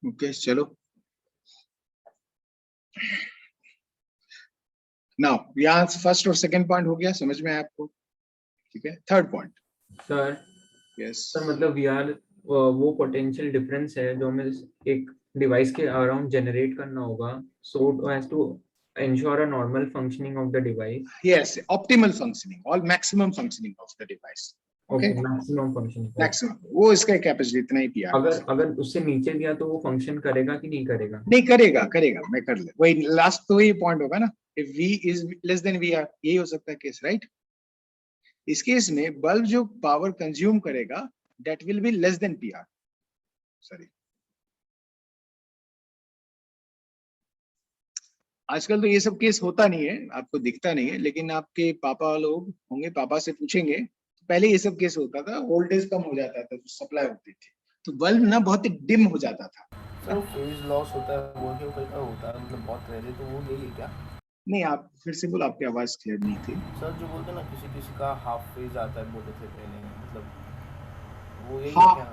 Okay चलो now यहाँ first और सेकंड पॉइंट हो गया, समझ में आया आपको? ठीक है, third point sir yes sir मतलब वी आर वो पोटेंशियल डिफरेंस है जो हमें एक डिवाइस के अराउंड जनरेट करना होगा, so as to ensure a normal functioning of the device. yes, optimal functioning or maximum functioning of the device. Okay, maximum functioning. Maximum वो इसका कैपेसिटी इतना ही पिया। अगर उससे नीचे दिया तो वो फंक्शन करेगा कि नहीं करेगा? नहीं करेगा, करेगा, मैं कर ले, वही लास्ट तो ये पॉइंट होगा ना, if v is less than vr, यही हो सकता है केस, राइट? इस केस में बल्ब जो पावर कंज्यूम करेगा that will be less than pr, sorry. आजकल तो ये सब केस होता नहीं है, आपको दिखता नहीं है, लेकिन आपके पापा लोग होंगे, पापा से पूछेंगे, पहले ये सब केस होता था, वोल्टेज कम हो जाता था, सप्लाई होती थी, तो बल्ब ना बहुत ही डिम हो जाता था। सर फेज लॉस होता है, वो क्यों का होता है, मतलब बहुत पहले, तो वो यही है क्या? नहीं, आप फिर से बोलो, आपकी आवाज क्लियर नहीं थी। सर जो बोलते ना किसी किसी का हाफ फेज आता है, बोलते थे पहले, मतलब वो यही हाँ, है क्या?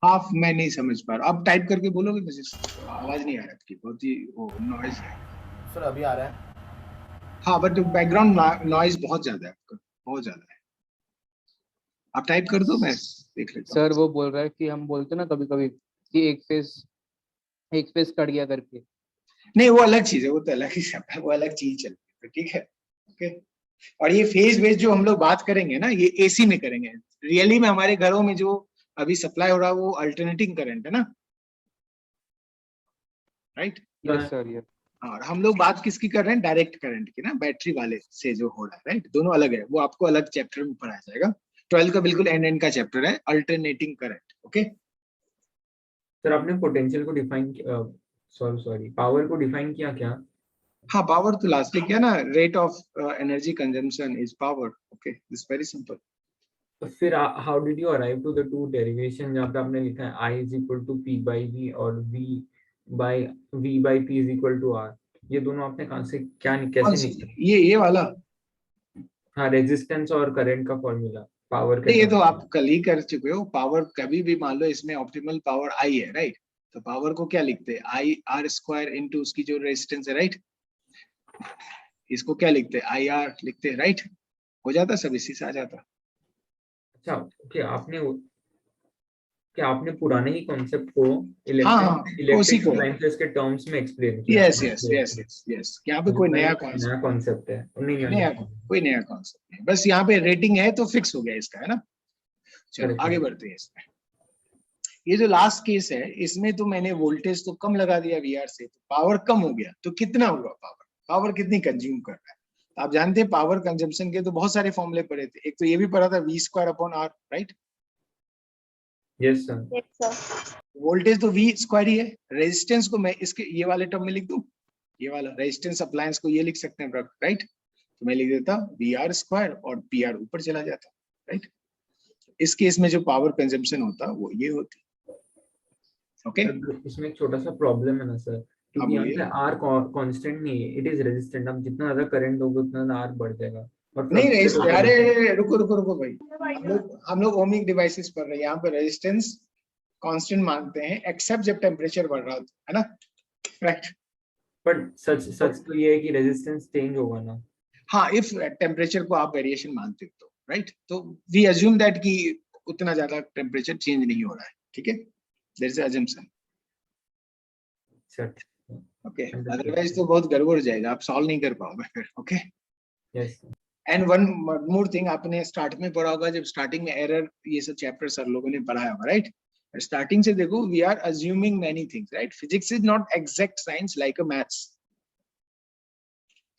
हाफ मैं नहीं समझ पा रहा, आप टाइप करके बोलोगे, मुझे आवाज नहीं आ रहा आपकी, बहुत ही वो नॉइज है। सर अभी आ रहा है? हाँ, बट बैकग्राउंड नॉइज बहुत ज्यादा है आपका, बहुत ज्यादा है। आप टाइप कर दो, मैं देख लेता हूँ। सर वो बोल रहा है कि हम बोलते ना कभी कभी कि एक फेस कट गया करके। नहीं, वो अलग चीज है, वो तो अलग ही शब्द है, वो अलग चीज चल रही है, ठीक है, ओके। और ये फेज वेज जो हम लोग बात करेंगे ना, ये एसी में करेंगे। रियली में हमारे घरों में जो अभी सप्लाई हो रहा है वो अल्टरनेटिंग करंट है ना, राइट? Yes sir, yes. और हम लोग बात किसकी कर रहे हैं? डायरेक्ट करंट की ना, बैटरी वाले से जो हो रहा है, राइट? दोनों अलग है, वो आपको अलग चैप्टर में पढ़ाया जाएगा। 12 का बिल्कुल एंड का चैप्टर है, अल्टरनेटिंग करंट, ओके। सर आपने पोटेंशियल को डिफाइन, सॉरी पावर को डिफाइन किया क्या? हाँ, पावर तो लास्टली क्या ना, rate of energy consumption is power, okay, this very simple. तो फिर how did you arrive to the to derivation जहाँ पे आपने लिखा है I is equal to P by V और V by P is equal to R? ये दोनों आपने कहाँ से कैसे निकाला? ये वाला? हाँ, रेजिस्टेंस और करंट का फॉर्मूला पावर के। ये तो आप कल ही कर चुके हो। पावर कभी भी मान लो इसमें ऑप्टिमल पावर आई है, राइट? तो पावर को क्या लिखते हैं? आई आर स्क्वायर इंटू उसकी जो रेजिस्टेंस है, राइट? इसको क्या लिखते हैं? आई आर लिखते हैं, राइट? हो जाता, सब इसी से आ जाता। अच्छा, ओके, आपने पुराने ही कॉन्सेप्ट को हाँ, उसी इलेक्ट्रिक को। अप्लायंसेस के टर्म्स में एक्सप्लेन किया। Yes yes yes yes yes, यहाँ पे कोई नया कॉन्सेप्ट है नया कोई नया कॉन्सेप्ट नहीं, बस यहाँ पे रेटिंग है तो फिक्स हो गया इसका, है ना? चलो आगे बढ़ते हैं इसमें। ये जो लास्ट केस है, इसमें तो मैंने वोल्टेज तो कम लगा दिया वीआर से, तो पावर कम हो गया, तो कितना हुआ पावर? पावर कितनी कंज्यूम कर रहा है? तो आप जानते हैं पावर कंजम्पशन के तो बहुत सारे फॉर्मूले पढ़े थे, एक तो ये भी पढ़ा था V square upon R, right? Yes sir. Voltage तो V स्क्वायर ही है। रेजिस्टेंस को मैं इसके ये वाले टर्म में लिख दूं, ये वाला रेजिस्टेंस अप्लायंस को ये लिख सकते हैं, राइट? तो मैं लिख देता VR स्क्वायर और PR ऊपर चला जाता, राइट? इस केस में जो पावर कंजम्पशन होता वो ये होती, ओके। इसमें एक छोटा सा प्रॉब्लम है ना सर, क्योंकि यहाँ पे R कांस्टेंट नहीं है, इट इज रेजिस्टेंट। अब जितना ज्यादा करंट होगा उतना ज्यादा R बढ़ जाएगा। और नहीं, अरे रुको भाई, हम लोग ओमिक डिवाइसेस पढ़ रहे हैं, यहाँ पे रेजिस्टेंस कांस्टेंट मानते हैं एक्सेप्ट जब टेम्परेचर बढ़ रहा होता है ना, राइट? बट सच तो ये है कि रेजिस्टेंस चेंज होगा ना। हाँ, इफ टेम्परेचर को आप वेरिएशन मानते हो तो, राइट? तो वी अज्यूम दैट कि उतना ज्यादा टेम्परेचर चेंज नहीं हो रहा है, ठीक है? There is assumption, okay. Otherwise तो बहुत गड़बड़ हो जाएगा, आप सॉल्व नहीं कर पाओगे फिर, okay? Yes. And one more thing, आपने स्टार्ट में पढ़ा होगा, जब स्टार्टिंग में एरर, ये सब चैप्टर सर लोगों ने पढ़ाया होगा, राइट? स्टार्टिंग से देखो, we are assuming many things, right? Physics is not exact science like a maths.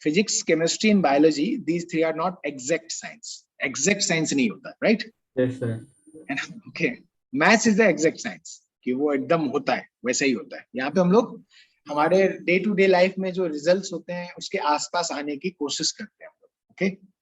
Physics, chemistry and biology, these three are not exact science. Exact science नहीं होता, right? Yes sir. Okay, maths is the exact science, कि वो एकदम होता है वैसा ही होता है। यहाँ पे हम लोग हमारे डे टू डे लाइफ में जो रिजल्ट्स होते हैं उसके आसपास आने की कोशिश करते हैं हम लोग, ओके?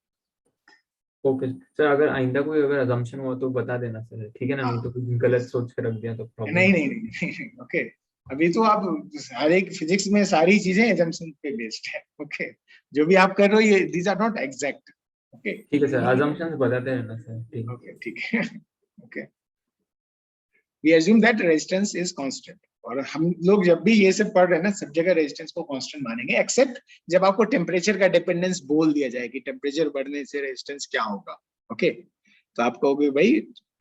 ओके सर, अगर आइंदा कोई अगर अजम्पशन हुआ तो बता देना सर, ठीक है ना? नहीं तो कुछ गलत सोच के रख दिया तो प्रॉब्लम। नहीं, ओके। अभी तो आप हर एक फिजिक्स में सारी चीजें अजम्पशन पे बेस्ड है, ओके? जो भी आप कर रहे हो, ये these are not exact, okay? ठीक है सर, अजम्पशंस बताते रहना सर, ठीक है? ओके, ठीक है, okay. We assume that resistance is constant, और हम लोग जब भी ये सब पढ़ रहे हैं ना, सब जगह रेजिस्टेंस को कांस्टेंट मानेंगे, एक्सेप्ट जब आपको टेम्परेचर का डिपेंडेंस बोल दिया जाए कि टेम्परेचर बढ़ने से रेजिस्टेंस क्या होगा। ओके, तो आप कहोगे भाई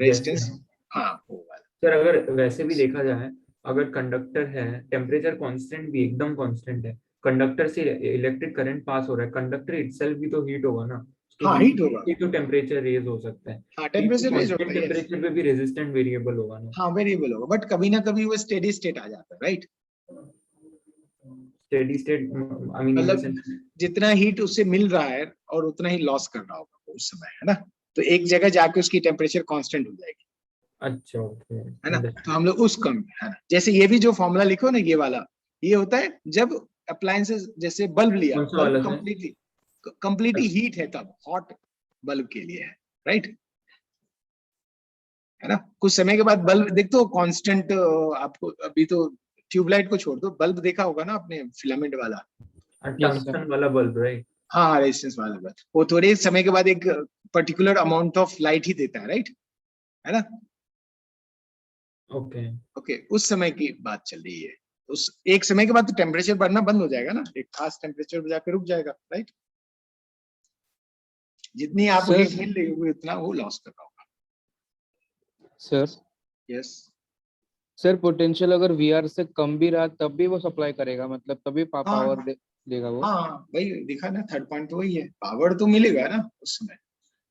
रेजिस्टेंस, हाँ होगा। सर अगर वैसे भी देखा जाए, अगर कंडक्टर है, टेम्परेचर कांस्टेंट भी एकदम कांस्टेंट है, कंडक्टर से इलेक्ट्रिक करंट पास हो रहा है, कंडक्टर इटसेल्फ भी तो हीट होगा ना, हाँ हीट होगा, तो टेम्परेचर रेज हो सकता है। हाँ टेम्परेचर रेज होता है, टेम्परेचर पे भी रेजिस्टेंट वेरिएबल होगा ना। हाँ वेरिएबल होगा, बट कभी ना कभी वो स्टेडी स्टेट आ जाता है, right. Steady state I mean मतलब जितना हीट उससे मिल रहा है और उतना ही लॉस कर रहा होगा उस समय, है ना, तो एक जगह जाके उसकी टेम्परेचर कांस्टेंट हो जाएगी। अच्छा ओके, है ना, तो हम लोग उस कम, है ना, जैसे ये भी जो फॉर्मूला लिखो ना, ये वाला, ये होता है जब अप्लायंसेस, जैसे बल्ब लिया, कौन सा वाला बल्ब है? कंप्लीटली हीट है, तब हॉट बल्ब के लिए है, राइट, है ना। कुछ समय के बाद बल्ब देख तो कांस्टेंट, आपको अभी तो ट्यूबलाइट को छोड़ दो, बल्ब देखा होगा ना आपने, फिलामेंट वाला, टंगस्टन वाला बल्ब, राइट। हाँ रेजिस्टेंस वाला बल्ब, वो थोड़े समय के बाद एक पर्टिकुलर अमाउंट ऑफ लाइट ही देता है, राइट, है ना। ओके ओके, उस समय की बात चल रही है। उस एक समय के बाद तो टेम्परेचर बढ़ना बंद हो जाएगा ना, एक खास टेम्परेचर पे जाकर रुक जाएगा, राइट। जितनी आप सर हीट मिल रही होगी उतना वो लॉस कर रहा होगा। सर यस सर पोटेंशियल अगर वीआर से कम भी रहा तब भी वो सप्लाई करेगा, मतलब तभी पावर हाँ देगा वो। हाँ, वही दिखा ना, थर्ड पॉइंट तो वही है, पावर तो मिलेगा ना उस समय,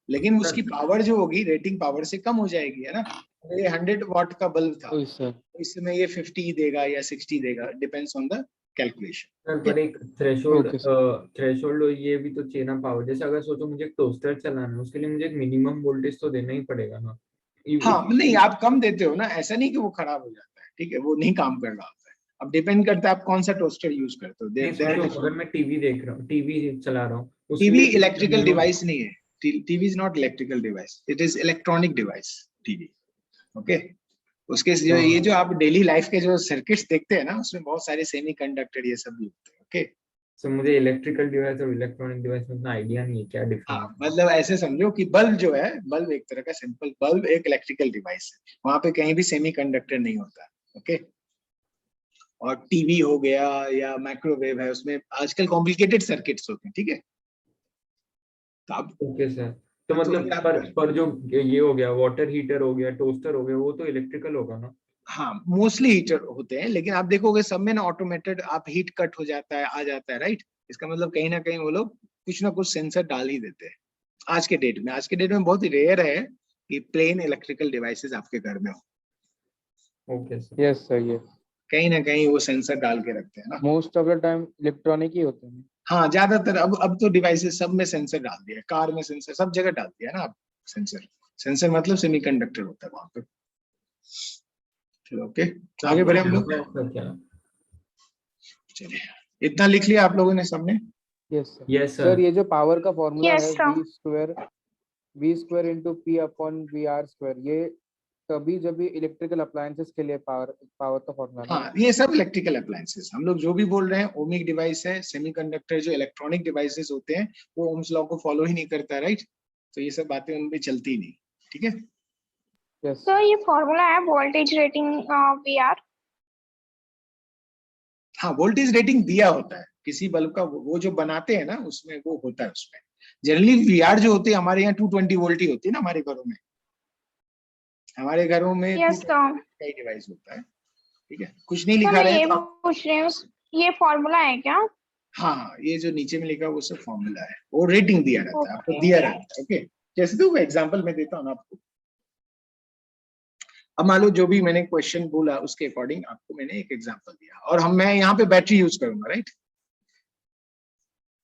लेकिन उसकी पावर जो होगी रेटिंग पावर से कम हो जाएगी, है ना। ये 100 वाट का बल्ब था, ओह सर, इस समय ये 50 देगा या 60 देगा, डिपेंड्स ऑन द कैलकुलेशन। पर एक थ्रेशोल्ड ओके सर। थ्रेशोल्ड ये भी तो चाहिए ना पावर। जैसे अगर सोचो मुझे एक टोस्टर चलाना है, उसके लिए मुझे एक मिनिमम वोल्टेज तो देना ही पड़ेगा ना। हाँ नहीं, आप कम देते हो ना, ऐसा नहीं कि वो खराब हो जाता है, ठीक है, वो नहीं काम कर रहा होता है। अब डिपेंड करता है आप कौन सा टोस्टर यूज करते हो। नहीं सोचो अगर मैं टीवी देख रहा हूँ, टीवी चला रहा हूँ, उसके टीवी लिए इलेक्ट्रिकल minimum- डिवाइस नहीं है, TV is not electrical device, it is electronic device, TV. Okay, उसके जो ये जो आप डेली लाइफ के जो सर्किट्स देखते हैं ना, उसमें बहुत सारे सेमीकंडक्टर ये सब भी होते हैं। ओके, सो मुझे इलेक्ट्रिकल डिवाइस और इलेक्ट्रॉनिक डिवाइस में उतना आइडिया नहीं है क्या हाँ डिफरेंस। मतलब ऐसे समझो कि बल्ब जो है, बल्ब एक तरह का सिंपल बल्ब एक इलेक्ट्रिकल डिवाइस है, वहां पे कहीं भी सेमीकंडक्टर नहीं होता। ओके, और टीवी हो गया या माइक्रोवेव है, उसमें आजकल कॉम्प्लिकेटेड सर्किट्स होते हैं, ठीक है। तो अब ओके सर, तो तो मतलब फिर आप, पर जो ये हो गया, वाटर हीटर हो गया, टोस्टर हो गया, वो तो इलेक्ट्रिकल होगा ना। हाँ मोस्टली हीटर होते हैं, लेकिन आप देखोगे सब में ना ऑटोमेटेड, आप हीट कट हो जाता है, आ जाता है, राइट। इसका मतलब कहीं ना कहीं वो लोग कुछ ना कुछ सेंसर डाल ही देते हैं। आज के डेट में, आज के डेट में बहुत ही रेयर है कि प्लेन इलेक्ट्रिकल डिवाइसेस आपके घर में हो। Okay sir. यस सर, ये कहीं ना कहीं वो सेंसर डाल के रखते हैं ना। Most of the time electronic ही होते हैं। हाँ ज्यादातर, अब तो डिवाइसेस सब में सेंसर डाल दिया है, कार में सेंसर, सब जगह डाल दिया है ना अब सेंसर। सेंसर मतलब सेमीकंडक्टर होता है वहां पे। चलो ओके, तो आगे बढ़े हम लोग। क्या? चलिए, इतना लिख लिया आप लोगों ने सबने। Yes sir. Yes sir sir. ये जो पावर का फॉर्मूला Yes, है sir. V square into P upon V R square, ये तभी जब भी इलेक्ट्रिकल अप्लायंसेस के लिए पावर पावर का फॉर्मूला है। हाँ ये सब इलेक्ट्रिकल अप्लायंसेस, हम लोग जो भी बोल रहे हैं, ओमिक डिवाइस है, सेमीकंडक्टर जो इलेक्ट्रॉनिक डिवाइसेस होते हैं, वो ओम्स लॉ को फॉलो ही नहीं करता, राइट। तो ये सब बातें उनमें चलती नहीं, ठीक है। यस So ये फॉर्मूला है वोल्टेज रेटिंग VR. हाँ वोल्टेज रेटिंग दिया होता है किसी बल्ब का, वो जो बनाते हैं ना उसमें वो होता है। उसमें जनरली वीआर जो होती है हमारे यहाँ 220 वोल्ट ही होती है ना, हमारे घरों में, हमारे घरों में Yes, 220 sir. का ही डिवाइस होता है, ठीक है। कुछ नहीं तो लिखा मैं रहे ये तो आप, पूछ रही हूँ, ये फॉर्मूला है क्या? हाँ हाँ ये जो नीचे में लिखा है वो सब फॉर्मूला है, वो रेटिंग दिया रहता है आपको, Okay. दिया रहता है। ओके, जैसे तो एग्जाम्पल में देता हूँ ना आपको। अब मान लो जो भी मैंने क्वेश्चन बोला उसके अकॉर्डिंग आपको मैंने एक एग्जाम्पल दिया, और मैं यहाँ पे बैटरी यूज करूंगा, राइट।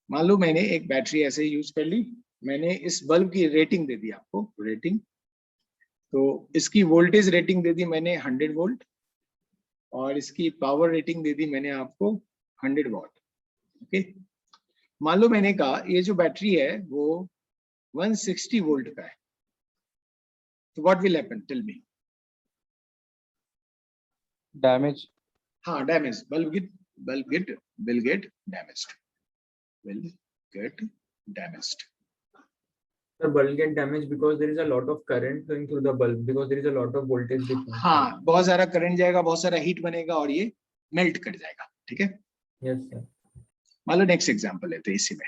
मान लो मैंने एक बैटरी ऐसे यूज कर ली, मैंने इस बल्ब की रेटिंग दे दी आपको, रेटिंग, तो इसकी वोल्टेज रेटिंग दे दी मैंने 100 वोल्ट, और इसकी पावर रेटिंग दे दी मैंने आपको 100 वॉट। ओके, मान लो मैंने कहा ये जो बैटरी है वो 160 वोल्ट का है, तो what will happen, tell me. Damage. हाँ damage, will get damaged, will get damaged। The bulb get damaged because there is a lot of current flowing through the bulb because there is a lot of voltage difference. हाँ, बहुत सारा current जाएगा, बहुत सारा heat बनेगा और ये melt कर जाएगा, ठीक है। Yes sir. मान लो नेक्स्ट एग्जांपल लेते हैं इसी में।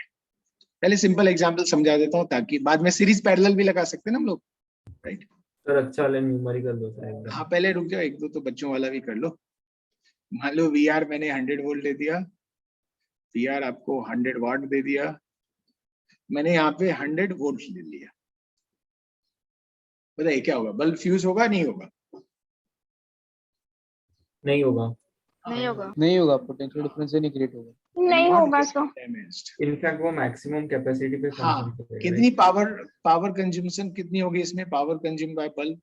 पहले सिंपल एग्जांपल समझा देता हूँ ताकि बाद में सीरीज पैरेलल भी लगा सकते हैं ना हम लोग, राइट। सर अच्छा वाला न्यूमेरिकल दो सर एकदम। हाँ, पहले रुक जाओ, एक दो तो बच्चों वाला भी कर लो। मान लो VR मैंने 100 वोल्ट दे दिया, VR आपको 100 वाट दे दिया, मैंने यहाँ पे 100 वोल्ट ले लिया। बताइए क्या होगा, बल्ब फ्यूज होगा नहीं होगा? नहीं होगा। नहीं होगा, पोटेंशियल डिफरेंस से नहीं क्रिएट होगा। नहीं होगा सो। इनफैक्ट वो मैक्सिमम कैपेसिटी पे हाँ, फंक्शन करेगा। कितनी पावर कंज्यूमशन कितनी होगी इसमें, power consume by bulb?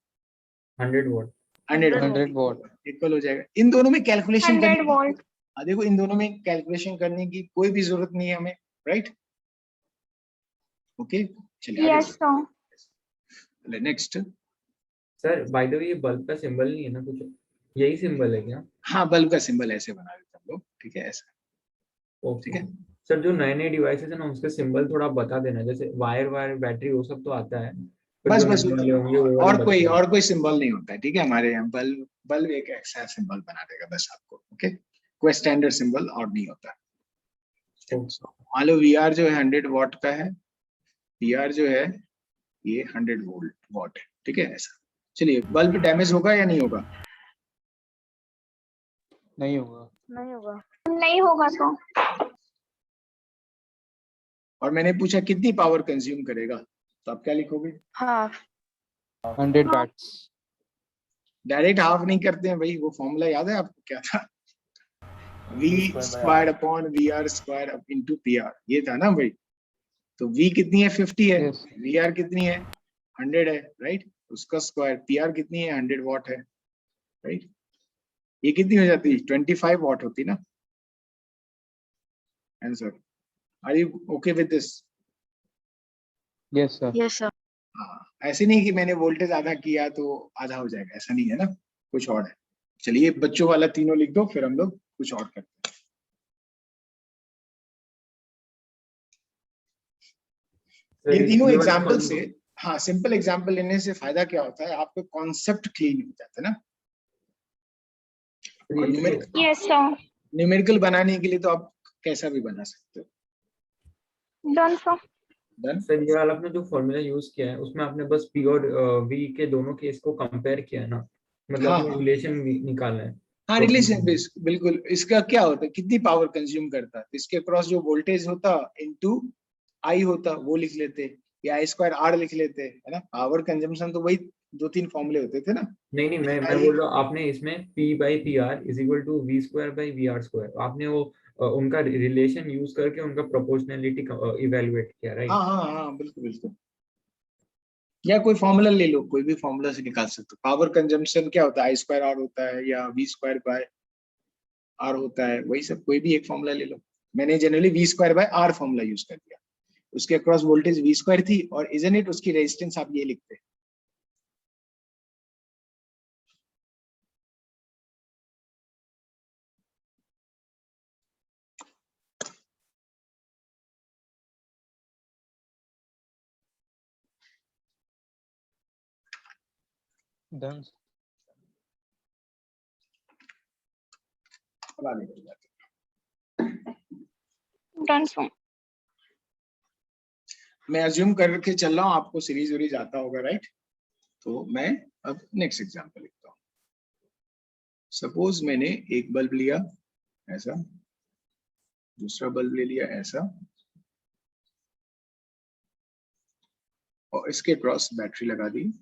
100 what. 100 what equal हो जाएगा। इन दोनों में कैलकुलेशन 100 वोल्ट। देखो इन दोनों में कैलकुलेशन करने की कोई भी जरूरत नहीं है हमें, राइट। ओके, चलिए यस सो। आगे next. Sir by the way ये बल्ब का सिंबल नहीं है ना कुछ, यही सिंबल है क्या? हाँ, बल्ब का सिंबल ऐसे बना देते हम लोग, ठीक है, ऐसा, ओके। ठीक है। सर जो नए नए डिवाइसेस है ना उसके सिंबल थोड़ा बता देना, जैसे वायर बैटरी वो सब तो आता है, पर बस जो बस नए वाले होंगे वो वाले बता देना। और कोई सिंबल नहीं होता है, ठीक है। हमारे यहाँ बल्ब एक ऐसा सिंबल बना देगा बस आपको, ओके। कोई स्टैंडर्ड सिंबल और नहीं होता। मान लो VR जो है 100 वाट का है, PR जो है ये 100 वाट है, ठीक है, ऐसा। चलिए, बल्ब डैमेज होगा या नहीं होगा? नहीं होगा। नहीं होगा सो। और मैंने पूछा कितनी पावर कंज्यूम करेगा, तो आप क्या लिखोगे? 100 वैट्स। डायरेक्ट हाफ नहीं करते हैं भाई, वो फॉर्मूला याद है आपको क्या था? V square upon VR square into PR, ये था ना भाई। तो V कितनी है? 50 है। Yes. VR कितनी है? 100 है, राइट। उसका स्क्वायर PR कितनी है? 100 वाट है, राइट। ये कितनी हो जाती? 25 वाट होती ना answer. Are you okay with this? Yes sir. हाँ, ऐसे नहीं कि मैंने वोल्टेज आधा किया तो आधा हो जाएगा, ऐसा नहीं है ना, कुछ और है। चलिए बच्चों वाला तीनों लिख दो, फिर हम लोग कुछ और करते हैं। ये तीनों ये वाले एग्जाम्पल फॉर्मूला- से, हाँ, सिंपल एग्जाम्पल लेने से फायदा क्या होता है, आपको कॉन्सेप्ट क्लीन हो जाता है ना। और यस सो। न्यूमेरिकल बनाने के लिए तो आप कैसा भी बना सकते हो। Done so. डन। सर ये वाला आपने जो फॉर्मूला यूज किया है उसमें आपने बस P और V के दोनों केस को कंपेयर किया है ना, मतलब हाँ, आपने रिलेशन निकाला है। हाँ, तो- रिलेशन बिल्कुल। इसका क्या होता है, कितनी पावर कंज्यूम करता है, इसके क्रॉस जो वोल्टेज होता इनटू I होता, वो लिख लेते, या I स्क्वायर R लिख लेते, है ना। पावर कंजम्पशन तो वही 2-3 फॉर्मूले होते थे ना। नहीं मैं बोल रहा हूँ आपने इसमें P by PR is equal to V square by VR square, आपने वो उनका रिलेशन यूज करके उनका प्रोपोर्शनैलिटी इवैल्यूएट किया, राइट? हाँ, बिल्कुल। या कोई फॉर्मूला ले लो, कोई भी फॉर्मूला से निकाल सकते हो। पावर कंजम्पशन क्या होता है, I स्क्वायर R होता है या V स्क्वायर बाय R होता है, वही सब कोई भी एक फॉर्मूला ले लो। मैंने generally V square by R formula use कर दिया, उसके अक्रॉस वोल्टेज V स्क्वायर थी, और इजंट इट उसकी रेजिस्टेंस आप ये लिखते। डन। अब आगे बढ़ जाते हैं। Done so. मैं अज्यूम करके चल रहा हूँ आपको सीरीज वीरीज आता होगा, राइट। तो मैं अब नेक्स्ट एग्जांपल लिखता हूँ। सपोज मैंने एक बल्ब लिया ऐसा, दूसरा बल्ब ले लिया ऐसा, और इसके क्रॉस बैटरी लगा दी।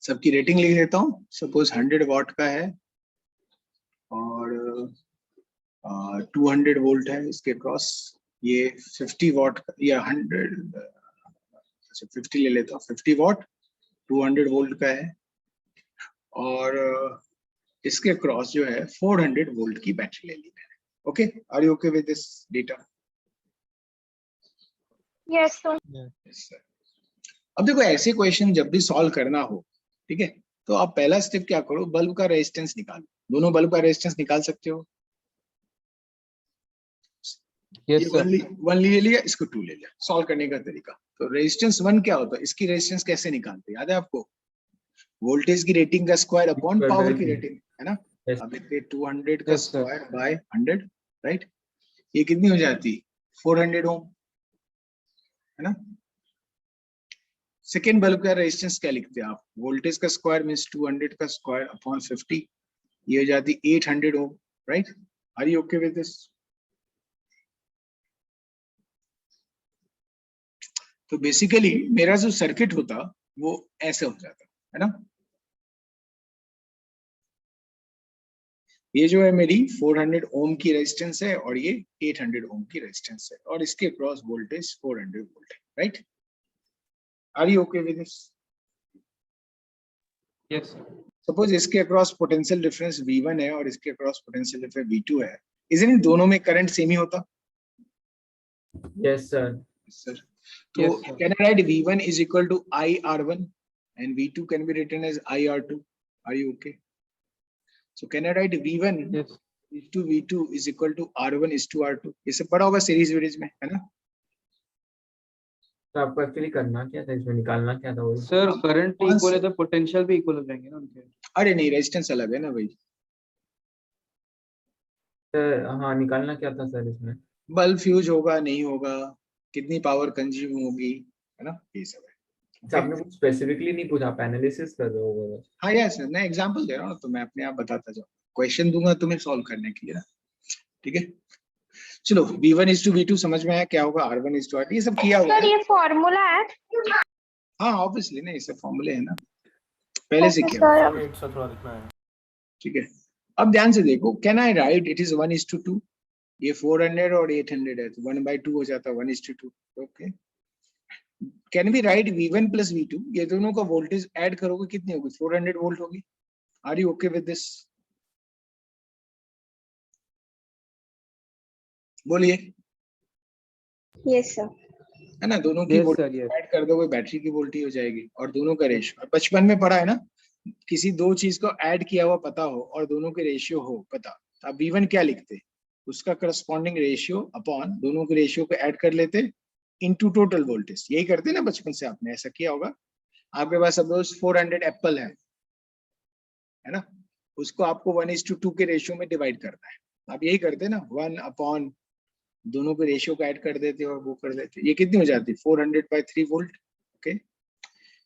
सबकी रेटिंग लिख देता हूँ। सपोज 100 वाट का है और 200 वोल्ट है इसके क्रॉस। ये 50 वाट या 100, अच्छा 50 ले लेता हूँ, 50 वाट 200 वोल्ट का है, और इसके क्रॉस जो है 400 वोल्ट की बैटरी ले ली मैंने। Okay, are you okay with this data? Yes so. अब देखो, ऐसे क्वेश्चन जब भी सॉल्व करना हो, ठीक है, तो आप पहला स्टेप क्या करो, बल्ब का रेजिस्टेंस निकालो। दोनों बल्ब का रेजिस्टेंस निकाल सकते हो। यस ये सर। वन ले लिया, इसको 2 ले लिया। सॉल्व करने का तरीका, तो रेजिस्टेंस 1 क्या होता है, इसकी रेजिस्टेंस कैसे निकालते हैं, याद है आपको? वोल्टेज की रेटिंग का square upon Square power by की T. रेटिंग, है ना? Yes. अब लिखते हैं 200 का Yes, sir. Square by 100, right? ये कितनी हो जाती? 400 ओम, है ना? सेकेंड बल्ब का रेजिस्टेंस क्या लिखते हैं आप? वोल्टेज का स्क्वायर मींस 200 का स्क्वायर अपॉन 50, ये हो जाती 800 ohm, right? Are you okay with this? तो बेसिकली मेरा जो सर्किट होता वो ऐसे हो जाता, है ना? ये जो है मेरी 400 ओम की रेजिस्टेंस है और ये 800 ओम की रेजिस्टेंस है और इसके क्रॉस वोल्टेज 400 वोल्ट है, right? Are you okay with this? Yes sir. Suppose इसके अक्रॉस पोटेंशियल डिफरेंस V1 है और इसके अक्रॉस पोटेंशियल डिफरेंस V2 है, इजंट दोनों में करंट सेम ही होता? Yes, sir. सर, तो Yes, sir. Can I right V1 is equal to IR1 and V2 can be written as IR2? Are you okay? So can I write V1 Yes. is to V2 is equal to R1 is to R2? ये सब पढ़ा होगा series वीरीज में, है ना? तो आपको actually करना क्या था, इसमें निकालना क्या था वही? सर करंट कौन इक्वल है सा? तो पोटेंशियल भी इक्वल हो जाएंगे ना उनके। अरे नहीं, रेजिस्टेंस अलग है ना भाई। सर हाँ, निकालना क्या था सर इसमें? बल्ब फ्यूज होगा नहीं होगा, कितनी पावर कंज्यूम होगी, है ना, ये सब है। अच्छा, आपने कुछ स्पेसिफिकली नहीं पूछा, आप एनालिसिस कर रहे हो बस। हाँ यस, मैं एग्जांपल दे रहा हूँ तो मैं अपने आप बताता जाऊँ, क्वेश्चन दूंगा तुम्हें सॉल्व करने के लिए ना, ठीक है? चलो V1 is to V2 समझ में आया, क्या होगा R1 is to R2, ये सब किया हुआ सर है। ये फॉर्मूला है? हाँ ऑब्वियसली ना, ये सब फॉर्मूले है ना, पहले से ओके किया हुआ है, सर। एक्स्ट्रा थोड़ा लिखना है। ठीक है? अब ध्यान से देखो, can I right it is 1 is to 2? ये 400 और 800 है तो 1/2 हो जाता है, 1 is to 2, okay? Can be right V1 plus V2, ये दोनों का वोल्टेज ऐड करोगे कितनी होगी? 400 वोल्ट होगी। Are you okay with this? बोलिए, यस सर। है ना? दोनों की yes voltage sir. Yes. Add कर दोगे, बैटरी की वोल्टेज हो जाएगी और दोनों का रेशियो, बचपन में पढ़ा है ना, किसी दो चीज को ऐड किया हुआ पता हो और दोनों के रेशियो हो पता, तो आप V1 क्या लिखते? उसका करस्पॉन्डिंग रेशियो अपॉन दोनों के रेशियो को ऐड कर लेते इनटू टोटल वोल्टेज, यही करते ना बचपन से, आपने ऐसा किया होगा। आपके पास सपोज 400 एप्पल है ना? उसको आपको 1:2 के रेशियो में डिवाइड करना है, आप यही करते ना, 1 अपॉन दोनों के रेशियो को ऐड कर देते और वो कर देते, ये कितनी हो जाती? 400/3 वोल्ट, ओके?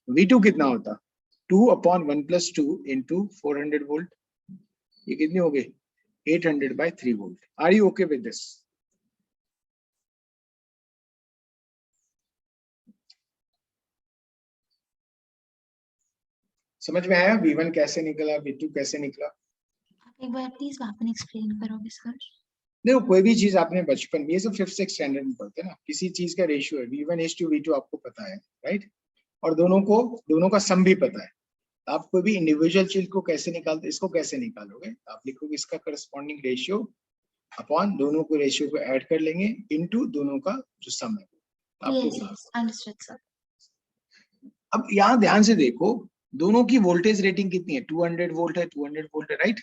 V2 कितना होता? 2 अपॉन 1 + 2 इंटू 400 वोल्ट, ये कितनी हो गई? 800/3 volt. Are you okay with this? समझ में आया V1 कैसे निकला, V2 कैसे निकला? एक बार प्लीज वापस एक्सप्लेन करोगे सर? देखो, कोई भी चीज आपने बचपन में, ये सब 5th 6th स्टैंडर्ड में पढ़ते हैं ना, किसी चीज का रेशियो है V1 is to V2 आपको पता है, राइट? और दोनों का सम भी पता है, आप कोई भी इंडिविजुअल चीज को कैसे निकालते, इसको कैसे निकालोगे? आप लिखोगे इसका करस्पॉन्डिंग रेशियो अपॉन दोनों को रेशियो को ऐड कर लेंगे इनटू दोनों का जो सम है आपको। Yes understood sir. अब यहाँ ध्यान से देखो, दोनों की वोल्टेज रेटिंग कितनी है? 200 वोल्ट है, 200 वोल्ट है, राइट?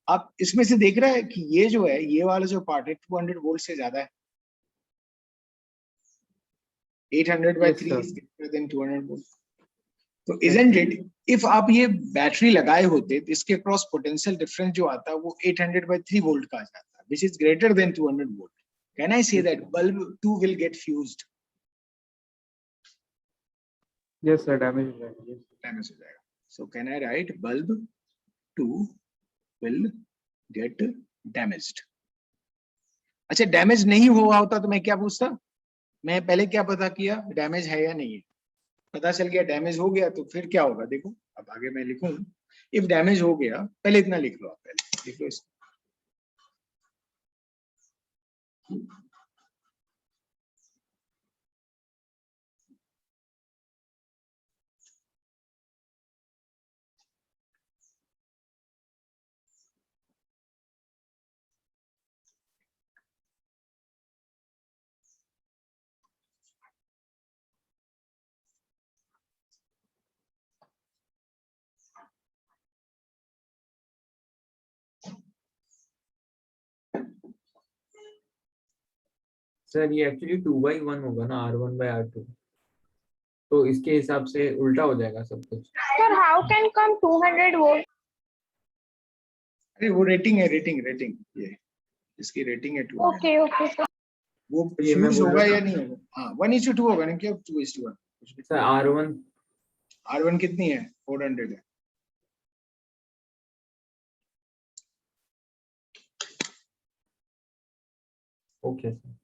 आप इसमें से देख रहा है कि ये जो है, ये वाला जो पार्ट है 200 वोल्ट से ज्यादा है। 800/3 Yes, is sir. greater than 200 volt. तो isn't it, if आप ये बैटरी लगाए होते तो इसके क्रॉस पोटेंशियल डिफरेंस जो आता है वो 800/3 वोल्ट का आ जाता, which is greater than 200 volt. Can I say that bulb 2 will get fused? Yes, sir. Damage हो जाएगा। Yes. Damage हो जाएगा। So can I write bulb 2 will get damaged? अच्छा, डैमेज नहीं हुआ होता तो मैं क्या पूछता? मैं पहले क्या पता किया, डैमेज है या नहीं है? पता चल गया डैमेज हो गया, तो फिर क्या होगा? देखो अब आगे मैं लिखूं, इफ डैमेज हो गया, पहले इतना लिख लो, आप पहले लिख लो इसको। सर ये एक्चुअली 2/1 होगा ना, R1/R2, तो इसके हिसाब से उल्टा हो जाएगा सब कुछ। Sir, how can come 200 volt? अरे वो रेटिंग है, रेटिंग ये इसकी रेटिंग है 200। Okay, okay, sir. वो ये मैं फ्यूज बोल होगा रहा या था। नहीं होगा? हाँ 1:2 होगा ना क्या? 2:1 सर R1 R1 कितनी है? 400 है। Okay sir.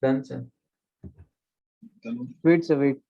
Done sir. Wait, sir, wait.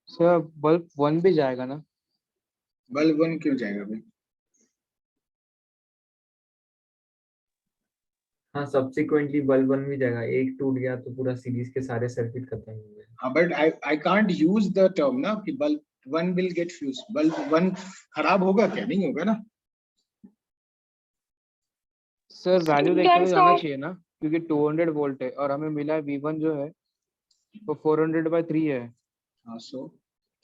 Sir bulb 1 भी जाएगा ना? बल्ब 1 क्यों जाएगा भाई? हाँ सब्सिक्वेंटली बल्ब 1 भी जाएगा, एक टूट गया तो पूरा सीरीज के सारे सर्किट खत्म हो गए। हाँ but I can't use the term ना कि bulb 1 will get fuse. Bulb 1 खराब होगा क्या? नहीं होगा ना। सर वैल्यू देखते Then हुए जाना so, चाहिए ना, क्योंकि 200 वोल्ट है और हमें मिला है V1 जो है वो 400/3 है। हाँ so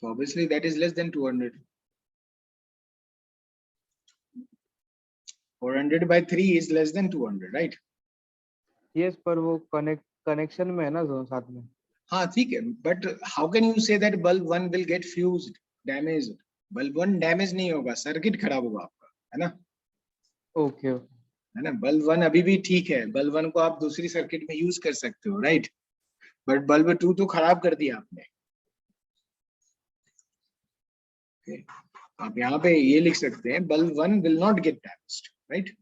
obviously that is less than 200. 400/3 is less than 200, right? Yes, पर वो कनेक्शन में है ना दोनों साथ में। हाँ ठीक है, but how can you say that bulb 1 will get fused, damaged? Bulb 1 damage नहीं होगा, सर्किट खराब होगा आपका, है ना? Okay okay. है ना? बल्ब 1 अभी भी ठीक है, बल्ब 1 को आप दूसरी सर्किट में यूज कर सकते हो, राइट? बट बल्ब 2 तो खराब कर दिया आपने। okay? आप यहाँ पे ये लिख सकते हैं, bulb 1 will not gate damaged, right?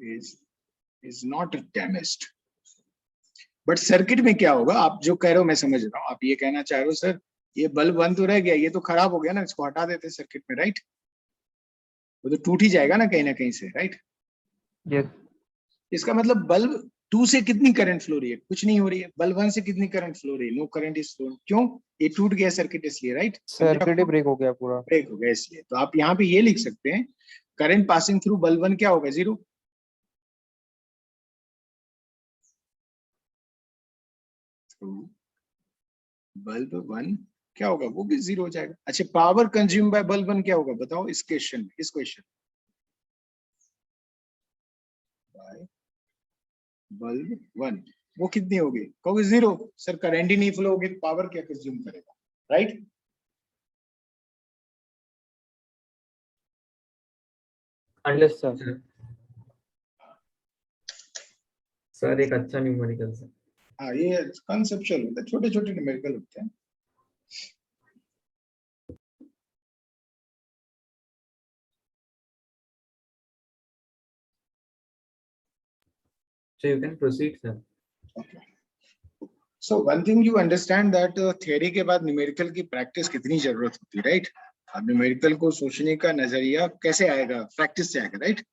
is not damaged. But circuit में क्या होगा? आप जो कह रहे हो मैं समझ रहा हूँ। आप ये कहना चाह रहे हो सर ये बल्ब 1 तो रह गया, ये तो खराब हो गया ना, इसको हटा देते सर्किट में, राइट? वो तो टूट ही जाएगा ना कहीं से, राइट? यस इसका मतलब बल्ब 2 से कितनी करंट फ्लो रही है? कुछ नहीं हो रही है। बल्ब 1 से कितनी करंट फ्लो रही है? No current is flow. क्यों? ये टूट गया सर्किट इसलिए, राइट? सर्किट ही ब्रेक हो गया पूरा। ब्रेक हो गया इसलिए। तो आप यहाँ पे ये लिख सकते हैं, करंट पासिंग थ्रू बल्ब 1 क्या होगा? 0। बल्ब 1 क्या होगा? वो भी 0 हो जाएगा। अच्छा, पावर कंज्यूम बाय बल्ब 1 क्या होगा बताओ इस क्वेश्चन में? इस क्वेश्चन बाय बल्ब 1 वो कितनी होगी? कहोगे 0। सर करंट ही नहीं फ्लो होगी, पावर क्या कंज्यूम करेगा, राइट? अंडरस्टूड सर, एक अच्छा न्यूमेरिकल सर। हाँ ये कंसेप्चुअल होता है, छोटे छोटे न्यूमेरिकल होते हैं। So you can proceed sir. Okay. So one thing you understand that theory के बाद न्यूमेरिकल की प्रैक्टिस कितनी जरूरत होती है, राइट? अब न्यूमेरिकल को सोचने का नजरिया कैसे आएगा? प्रैक्टिस से आएगा, राइट?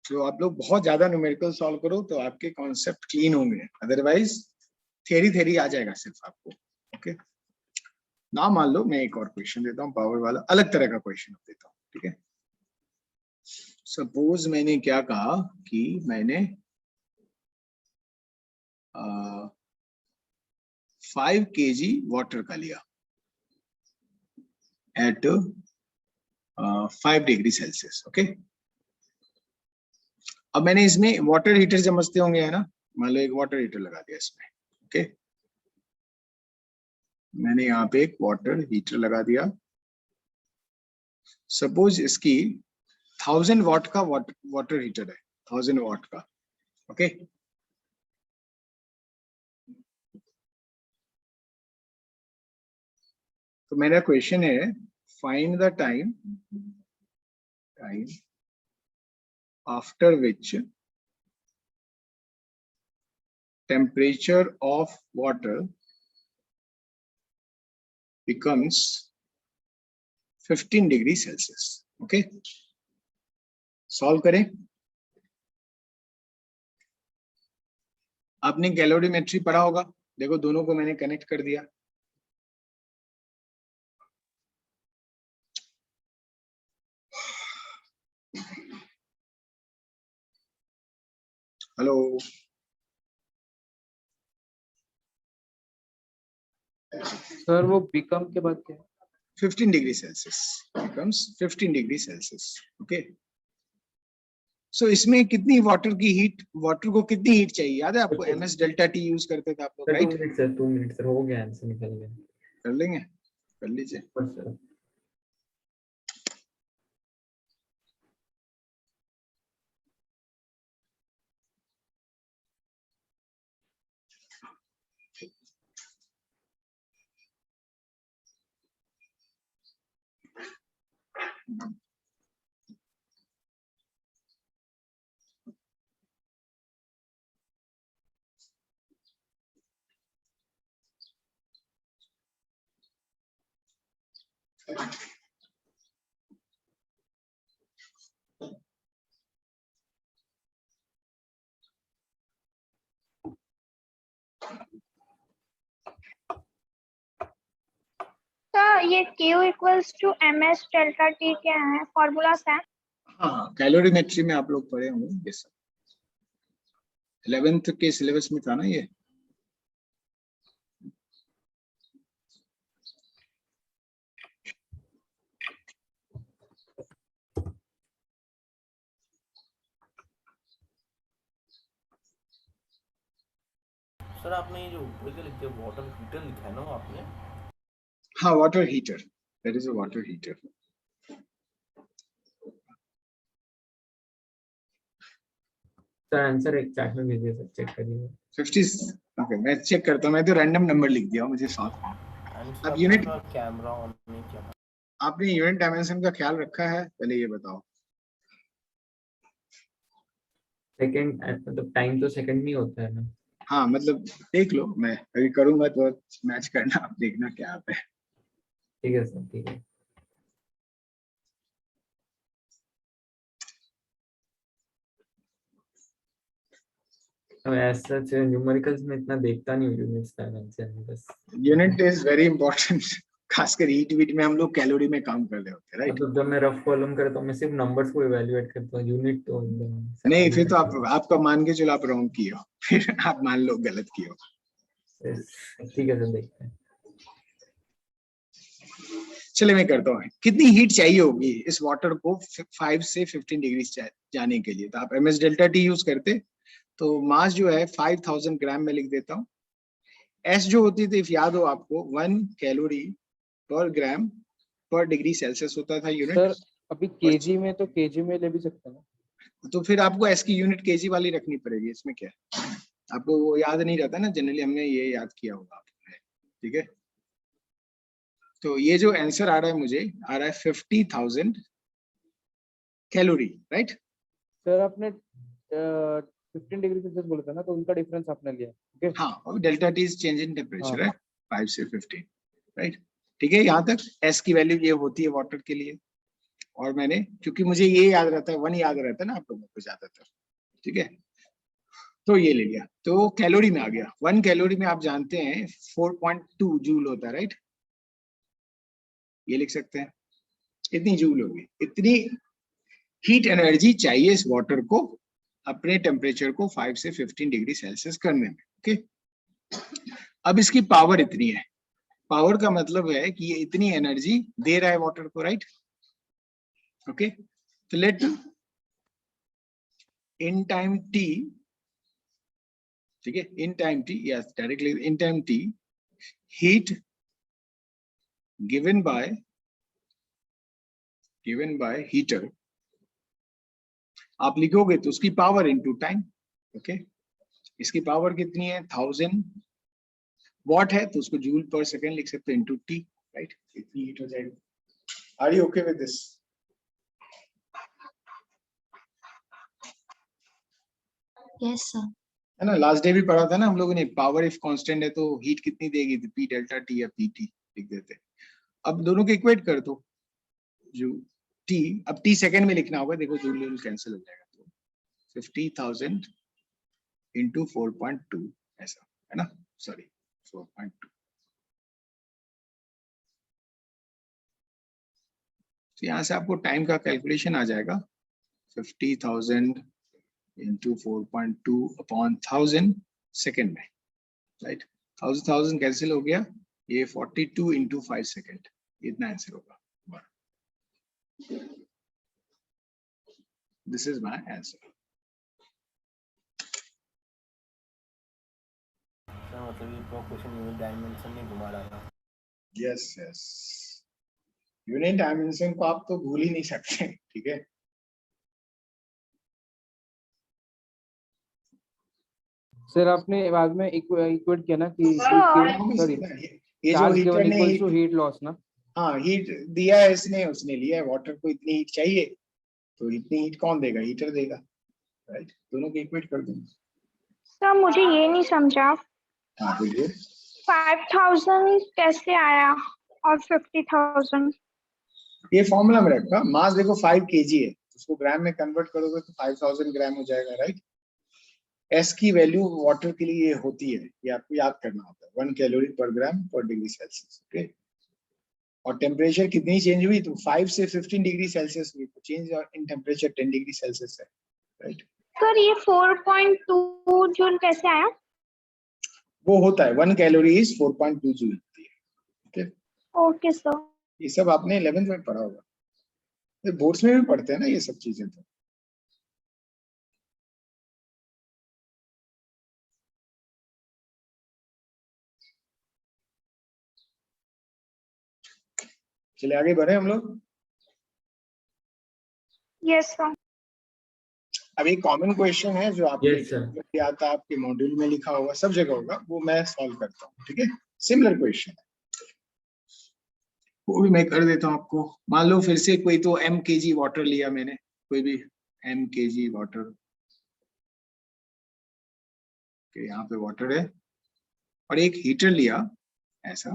तो आप लोग बहुत ज्यादा न्यूमेरिकल सॉल्व करो तो आपके कॉन्सेप्ट क्लीन होंगे, अदरवाइज थ्योरी आ जाएगा सिर्फ आपको। ओके, ना मान लो, मैं एक और क्वेश्चन देता हूँ, पावर वाला अलग तरह का क्वेश्चन देता हूँ, ठीक है। सपोज मैंने क्या कहा कि मैंने 5 kg वाटर का लिया एट 5 डिग्री सेल्सियस, ओके। अब मैंने इसमें वाटर हीटर समझते होंगे, है ना, मान लो एक वाटर हीटर लगा दिया इसमें, ओके। मैंने यहाँ पे एक वाटर हीटर लगा दिया। सपोज इसकी 1000 वाट का वाटर हीटर है, 1000 वाट का, ओके। तो मेरा क्वेश्चन है, find the time after which temperature of water becomes 15 degree Celsius, okay. Solve करें। आपने कैलोरीमेट्री पढ़ा होगा, देखो दोनों को मैंने कनेक्ट कर दिया। हेलो, सर वो बिकम के बाद क्या है? 15 degree Celsius becomes 15 degree Celsius, okay. So इसमें कितनी वाटर की हीट, वाटर को कितनी हीट चाहिए, याद है आपको? ms डेल्टा टी यूज करते थे आप लोग, 2 right? Minute sir, 2 minute sir, हो गया, आंसर निकल गया। कर लेंगे, कर लीजिए। बस सर। तो ये Q equals to ms delta T क्या है, फॉर्मूला है? हाँ, कैलोरीमेट्री में आप लोग पढ़े होंगे ये सब, 11th के सिलेबस में था ना ये। सर आपने ये जो ऊपर के लिख दिया वाटर हीटर लिखा है ना आपने? हाँ, water heater, that is a water heater. Sir answer एक चैट में भेजिए सर, चेक करिए। 50, ओके, मैं चेक करता हूँ। मैं तो रैंडम नंबर लिख दिया, मुझे साथ। अब यूनिट, कैमरा ऑन नहीं किया। आपने यूनिट डायमेंशन का ख्याल रखा है, पहले ये बताओ। सेकंड मतलब टाइम तो सेकंड में ही होता है ना? हाँ, मतलब देख लो, मैं अभी करूंगा तो मैच करना, आप देखना क्या आता है। ठीक है सर, ठीक है। अब ऐसा न्यूमेरिकल्स में इतना देखता नहीं हूँ यूनिट्स डायमेंशन, बस यूनिट इज वेरी इंपॉर्टेंट, खासकर हीट वीट में हम लोग कैलोरी में काम कर रहे होते हैं, राइट? मतलब जब मैं रफ कॉलम करता हूँ मैं सिर्फ नंबर्स को इवैल्यूएट करता हूँ, यूनिट तो एकदम नहीं, फिर तो आपका मान के चलो आप रॉन्ग किए हो, फिर आप मान लो गलत किए हो। ठीक है सर, देखते हैं। चलिए मैं करता हूँ। कितनी हीट चाहिए होगी इस वाटर को 5 से 15 डिग्री जाने के लिए? तो आप ms डेल्टा टी यूज करते, तो मास जो है 5000 ग्राम में लिख देता हूँ। एस जो होती थी, याद हो आपको, 1 कैलोरी पर ग्राम पर डिग्री सेल्सियस होता था यूनिट। सर अभी केजी में, तो केजी में ले भी सकते हैं ना? तो फिर आपको एस की यूनिट केजी वाली रखनी पड़ेगी, इसमें क्या है? आपको वो याद नहीं रहता ना, जनरली हमने ये याद किया होगा आपने, ठीक है। तो ये जो आंसर आ रहा है मुझे, आ रहा है 50,000 कैलोरी, राइट? सर आपने 15 डिग्री सेल्सियस बोला था ना, तो उनका डिफरेंस आपने लिया, ओके। हाँ, और delta T is change in temperature है, हाँ। 5 से 15, राइट? ठीक है, यहाँ तक एस की वैल्यू ये होती है वाटर के लिए। और मैंने, क्योंकि मुझे ये याद रहता है, 1 याद रहता है ना आप लोगों को ज्यादातर, ठीक है, तो ये ले लिया, तो कैलोरी में आ गया। 1 कैलोरी में आप जानते हैं 4.2 जूल होता है, राइट? ये लिख सकते हैं, इतनी जूल होगी, इतनी हीट एनर्जी चाहिए इस वाटर को अपने टेम्परेचर को 5 से 15 डिग्री सेल्सियस करने में। ओके, अब इसकी पावर इतनी है, पावर का मतलब है कि ये इतनी एनर्जी दे रहा है वाटर को, राइट। ओके, तो लेट इन टाइम टी, ठीक है, in time T, yes directly in time T, heat given by heater आप लिखोगे तो उसकी पावर इनटू टाइम। ओके, इसकी पावर कितनी है, 1000 वॉट है, तो उसको जूल पर सेकेंड लिख सकते हैं इनटू टी, राइट, इतनी हीट हो जाएगी। Are you okay with this? Yes, sir. है ना, लास्ट डे भी पढ़ा था ना हम लोगों ने, पावर इफ कांस्टेंट है तो हीट कितनी देगी, तो पी डेल्टा टी या पी टी लिख देते। अब दोनों को इक्वेट कर दो, जो टी, अब टी सेकंड में लिखना होगा, देखो जूल जूल कैंसिल हो जाएगा, तो 50,000 इंटू 4.2 ऐसा है ना, सॉरी 4.2। तो यहाँ से आपको टाइम का कैलकुलेशन आ जाएगा, 50,000 इंटू 4.2 अपॉन 1000 सेकेंड में, राइट। 1000 कैंसिल हो गया, ये 42 इंटू 5 सेकेंड, इतना आंसर होगा। This is my answer. मतलब ये क्वेश्चन यूनिट डायमेंशन में घुमा डाला। यस यस, यूनिट डायमेंशन को आप तो भूल ही नहीं सकते, ठीक है। सर आपने बाद में इक्वेट किया ना कि सॉरी ये जो चार्ज हीटर गिवन ने इक्वल्स टू हीट लॉस ना। हाँ, हीट दिया है इसने, उसने लिया है, वाटर को इतनी हीट चाहिए, तो इतनी हीट कौन देगा, हीटर देगा, राइट। दोनों को इक्वेट कर दूंगा। सर मुझे ये नहीं समझा, हाँ बोलिए। 5000 कैसे आया और 50,000? ये फॉर्मूला में रखा, मास देखो 5 kg है, उसको ग्राम में कन्वर्ट करोगे तो 5000 ग्राम हो जाएगा, राइट। एस की वैल्यू वाटर के लिए होती है, ये आपको याद करना होता है, 1 कैलोरी पर ग्राम पर डिग्री सेल्सियस। ओके, और टेम्परेचर कितनी चेंज हुई, तो 5 से 15 डिग्री सेल्सियस हुई, तो change in temperature 10 degree Celsius है, राइट। सर ये 4.2 जूल कैसे आया? वो होता है 1 कैलोरी इज 4.2 जूल होती है। Okay okay sir. ये सब आपने 11th में पढ़ा होगा, बोर्ड्स में भी पढ़ते हैं ना ये सब चीजें। तो चलिए आगे बढ़े हम लोग। Yes sir. अब एक कॉमन क्वेश्चन है जो आपने Yes, sir. आता है, आपके मॉड्यूल में लिखा होगा, सब जगह होगा, वो मैं सॉल्व करता हूँ, ठीक है। सिमिलर क्वेश्चन है, वो भी मैं कर देता हूँ आपको। मान लो फिर से कोई तो m kg वाटर लिया मैंने, कोई भी m kg वाटर, यहाँ पे वाटर है, और एक हीटर लिया ऐसा,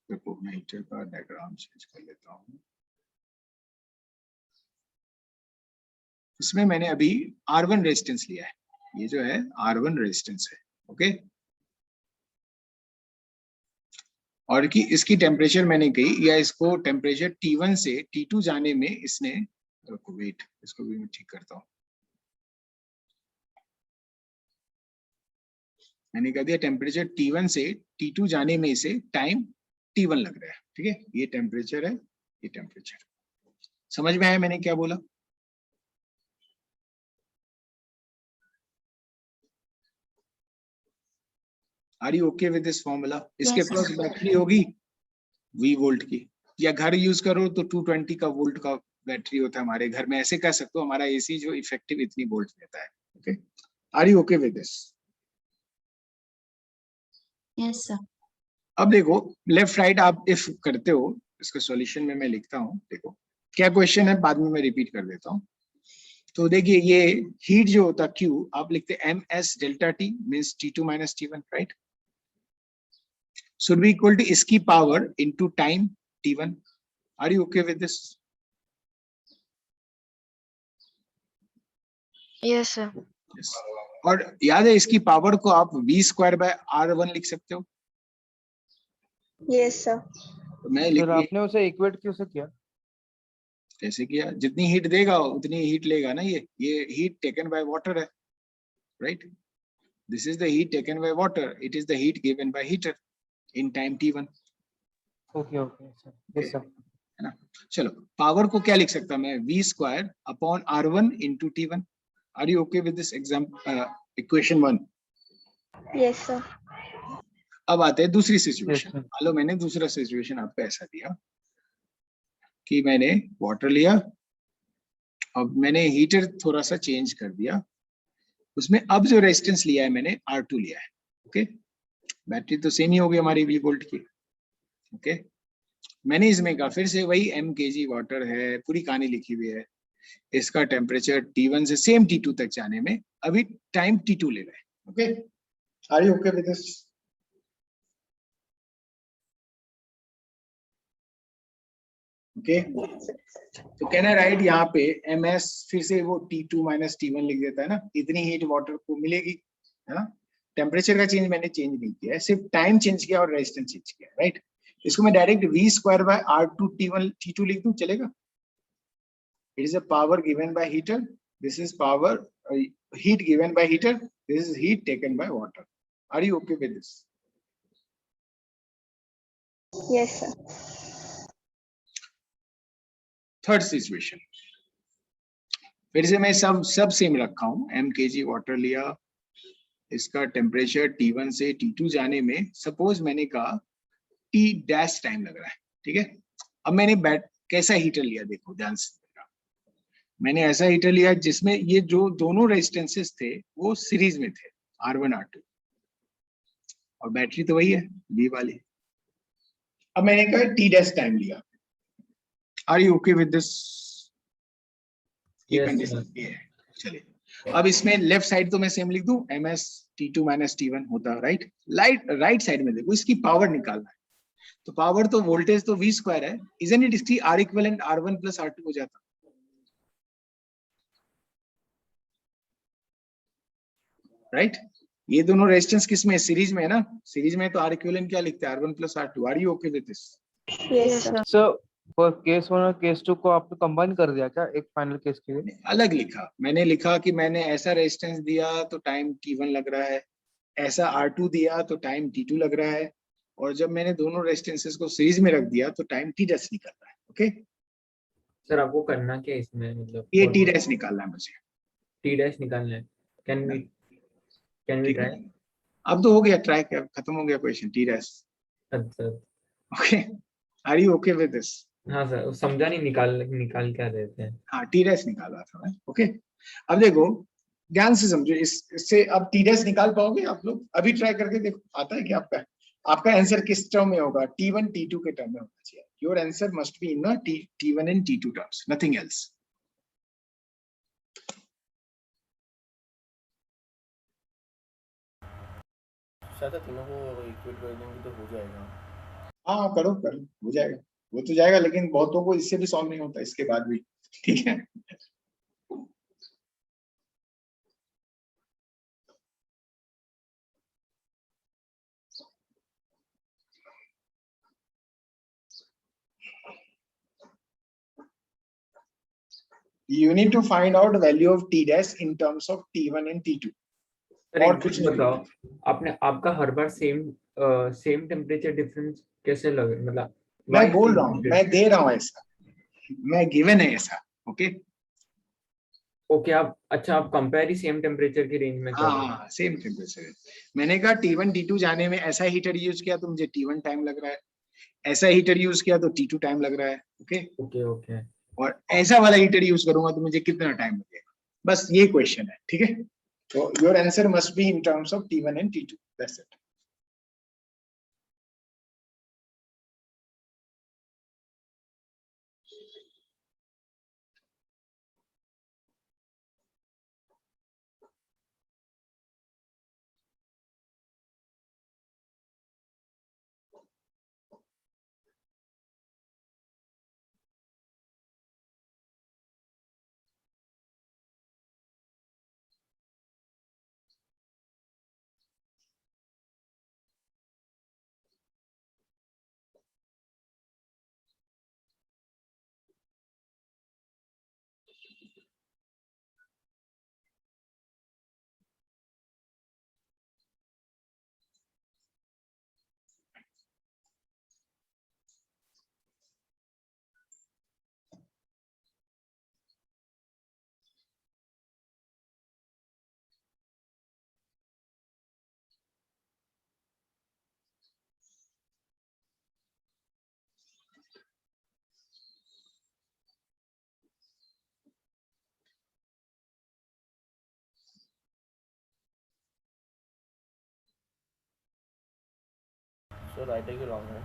देखो मैं हीटर का डायग्राम चेंज कर लेता हूँ। इसमें मैंने अभी R1 रेजिस्टेंस लिया है, ये जो है R1 रेजिस्टेंस है, ओके। और कि इसकी टेम्परेचर मैंने कही, या इसको टेम्परेचर T1 से T2 जाने में इसने, वेट इसको भी मैं ठीक करता हूँ, मैंने कह दिया टेम्परेचर T1 से T2 जाने में इसे टाइम T1 लग रहा है, ठीक है। ये टेम्परेचर है, ये टेम्परेचर, समझ में आया मैंने क्या बोला? Are you okay with this formula? इसके Yes, पास sir. बैटरी होगी V वोल्ट की, या घर यूज करो तो 220 का वोल्ट का बैटरी होता है हमारे घर में, ऐसे कह सकते हो हमारा एसी जो इफेक्टिव इतनी वोल्ट देता है, okay. Are you okay with this? Yes, sir. अब देखो लेफ्ट राइट आप इफ करते हो, इसका सॉल्यूशन में मैं लिखता हूँ, देखो क्या क्वेश्चन है, बाद में मैं रिपीट कर देता हूँ। तो देखिए ये हीट जो होता Q, आप लिखते ms delta T means T2 minus T1, right, should be equal to इसकी power into time T1। Are you okay with this? Yes, sir. Yes. और याद है इसकी पावर को आप v² by R1 लिख सकते हो। Yes, sir. तो मैं लिख सर आपने उसे इक्वेट क्यों से किया? कैसे किया, जितनी हीट देगा उतनी हीट लेगा ना, ये हीट टेकन बाय वाटर है, right? This is the heat taken by water, it is the heat given by heater in time t1। Okay okay sir, yes sir. है ना? चलो, पावर को क्या लिख सकता मैं, v² upon r1 into t1। Are you okay with this equation 1? Yes sir. अब आते हैं दूसरी यस सिचुएशन। सर। मान लो मैंने दूसरा सिचुएशन आपको ऐसा दिया कि मैंने वाटर लिया, अब मैंने हीटर थोड़ा सा चेंज कर दिया, उसमें अब जो रेजिस्टेंस लिया है मैंने R2 लिया है। ओके, बैटरी तो सेम ही होगी हमारी V वोल्ट की। ओके, मैंने इसमें कहा फिर से वही m kg वाटर है, पूरी कहानी लिखी हुई है। इसका टेम्परेचर T1 से सेम T2 तक जाने में अभी टाइम T2 ले रहा है। Okay, are you okay with this? Okay, तो कहना राइट यहाँ पे ms फिर से वो T2 माइनस T1 लिख देता है ना, इतनी हीट वाटर को मिलेगी, है ना? टेम्परेचर का चेंज मैंने चेंज नहीं किया है, सिर्फ टाइम चेंज किया और रेजिस्टेंस चेंज किया, राइट? इसको मैं direct v² bye R2 T1 T2 लिख दूं, चलेगा? It is a power given by heater, this is power heat given by heater, this is heat taken by water. Are you okay with this? Yes sir. Third situation, फिर से मैं सब same रखा हूं, m kg water लिया, इसका temperature T1 से T2 जाने में सपोज मैंने कहा T डैश टाइम लग रहा है, ठीक है? अब मैंने कैसा हीटर लिया, देखो ध्यान से, मैंने ऐसा हीटर लिया जिसमें ये जो दोनों रेजिस्टेंसेस थे वो सीरीज में थे, R1 R2, और बैटरी तो वही है V वाली। अब मैंने कहा T डैश टाइम लिया। Are you okay with this? ये कंडीशन ये है। चलिए, अब इसमें लेफ्ट साइड तो मैं सेम लिख दूं, ms T2 माइनस T1 होता, राइट? राइट साइड में देखो, इसकी पावर निकालना है, तो पावर तो वोल्टेज तो v² है, इजंट इट इसकी R equivalent R1 plus R2 हो जाता, राइट? ये दोनों रेजिस्टेंस किस में, सीरीज में है ना? सीरीज में तो R इक्विवेलेंट क्या लिखते हैं, R1 plus R2। Are you okay with this? Yes sir. Sir for case 1 और केस 2 को आपने कंबाइन कर दिया क्या एक फाइनल केस के लिए? अलग लिखा, मैंने लिखा कि मैंने ऐसा रेजिस्टेंस दिया तो टाइम T1 लग रहा है, ऐसा R2 दिया तो टाइम T2 लग रहा है, और जब मैंने दोनों रेजिस्टेंसेस को सीरीज में रख दिया तो टाइम T डैश निकल रहा है। ओके, सर आपको करना क्या है इसमें, मतलब ये T डैश निकालना है मुझे, टी डैश निकालना है। कैन वी ठीक है? ट्राई? अब तो हो गया, ट्राई खत्म हो गया क्वेश्चन, T डैश। अच्छा, okay, are you okay with this? हाँ सर, समझा नहीं, निकाल क्या देते हैं। हाँ, T डैश निकाला था मैं। ओके, अब देखो ध्यान से समझो, इससे अब T डैश निकाल पाओगे आप लोग? अभी ट्राई करके देखो, आता है कि आपका आपका आंसर किस टर्म में होगा? T1 T2 के टर्म में होना चाहिए। Your answer must be in T1 and T2 terms, nothing else. शायद तीनों को इक्वेट कर देंगे तो हो जाएगा। हाँ, करो हो जाएगा, वो तो जाएगा, लेकिन बहुतों को इससे भी सॉल्व नहीं होता इसके बाद भी, ठीक है? You need to find out value of T dash in terms of T1 and T2, sir और एक कुछ चीज नहीं। बताओ, आपने आपका हर बार सेम टेम्परेचर डिफरेंस कैसे लगे, मतलब मैं बोल रहा हूँ, मैं दे रहा हूँ ऐसा, मैं गिवन है ऐसा। ओके, ओके, आप अच्छा आप कंपेयर ही सेम टेम्परेचर की रेंज में कर रहे हो। हाँ सेम टेम्परेचर है। मैंने कहा T1 T2 जाने में ऐसा हीटर यूज किया तो मुझे T1 टाइम लग रहा है, ऐसा हीटर यूज किया तो T2 टाइम लग रहा है। ओके, ओके ओके और ऐसा वाला हीटर यूज करूंगा तो मुझे कितना टाइम लगेगा, बस ये क्वेश्चन है, ठीक है? तो your answer must be in terms of T1 and T2, that's it. तो राइट है कि रॉन्ग है?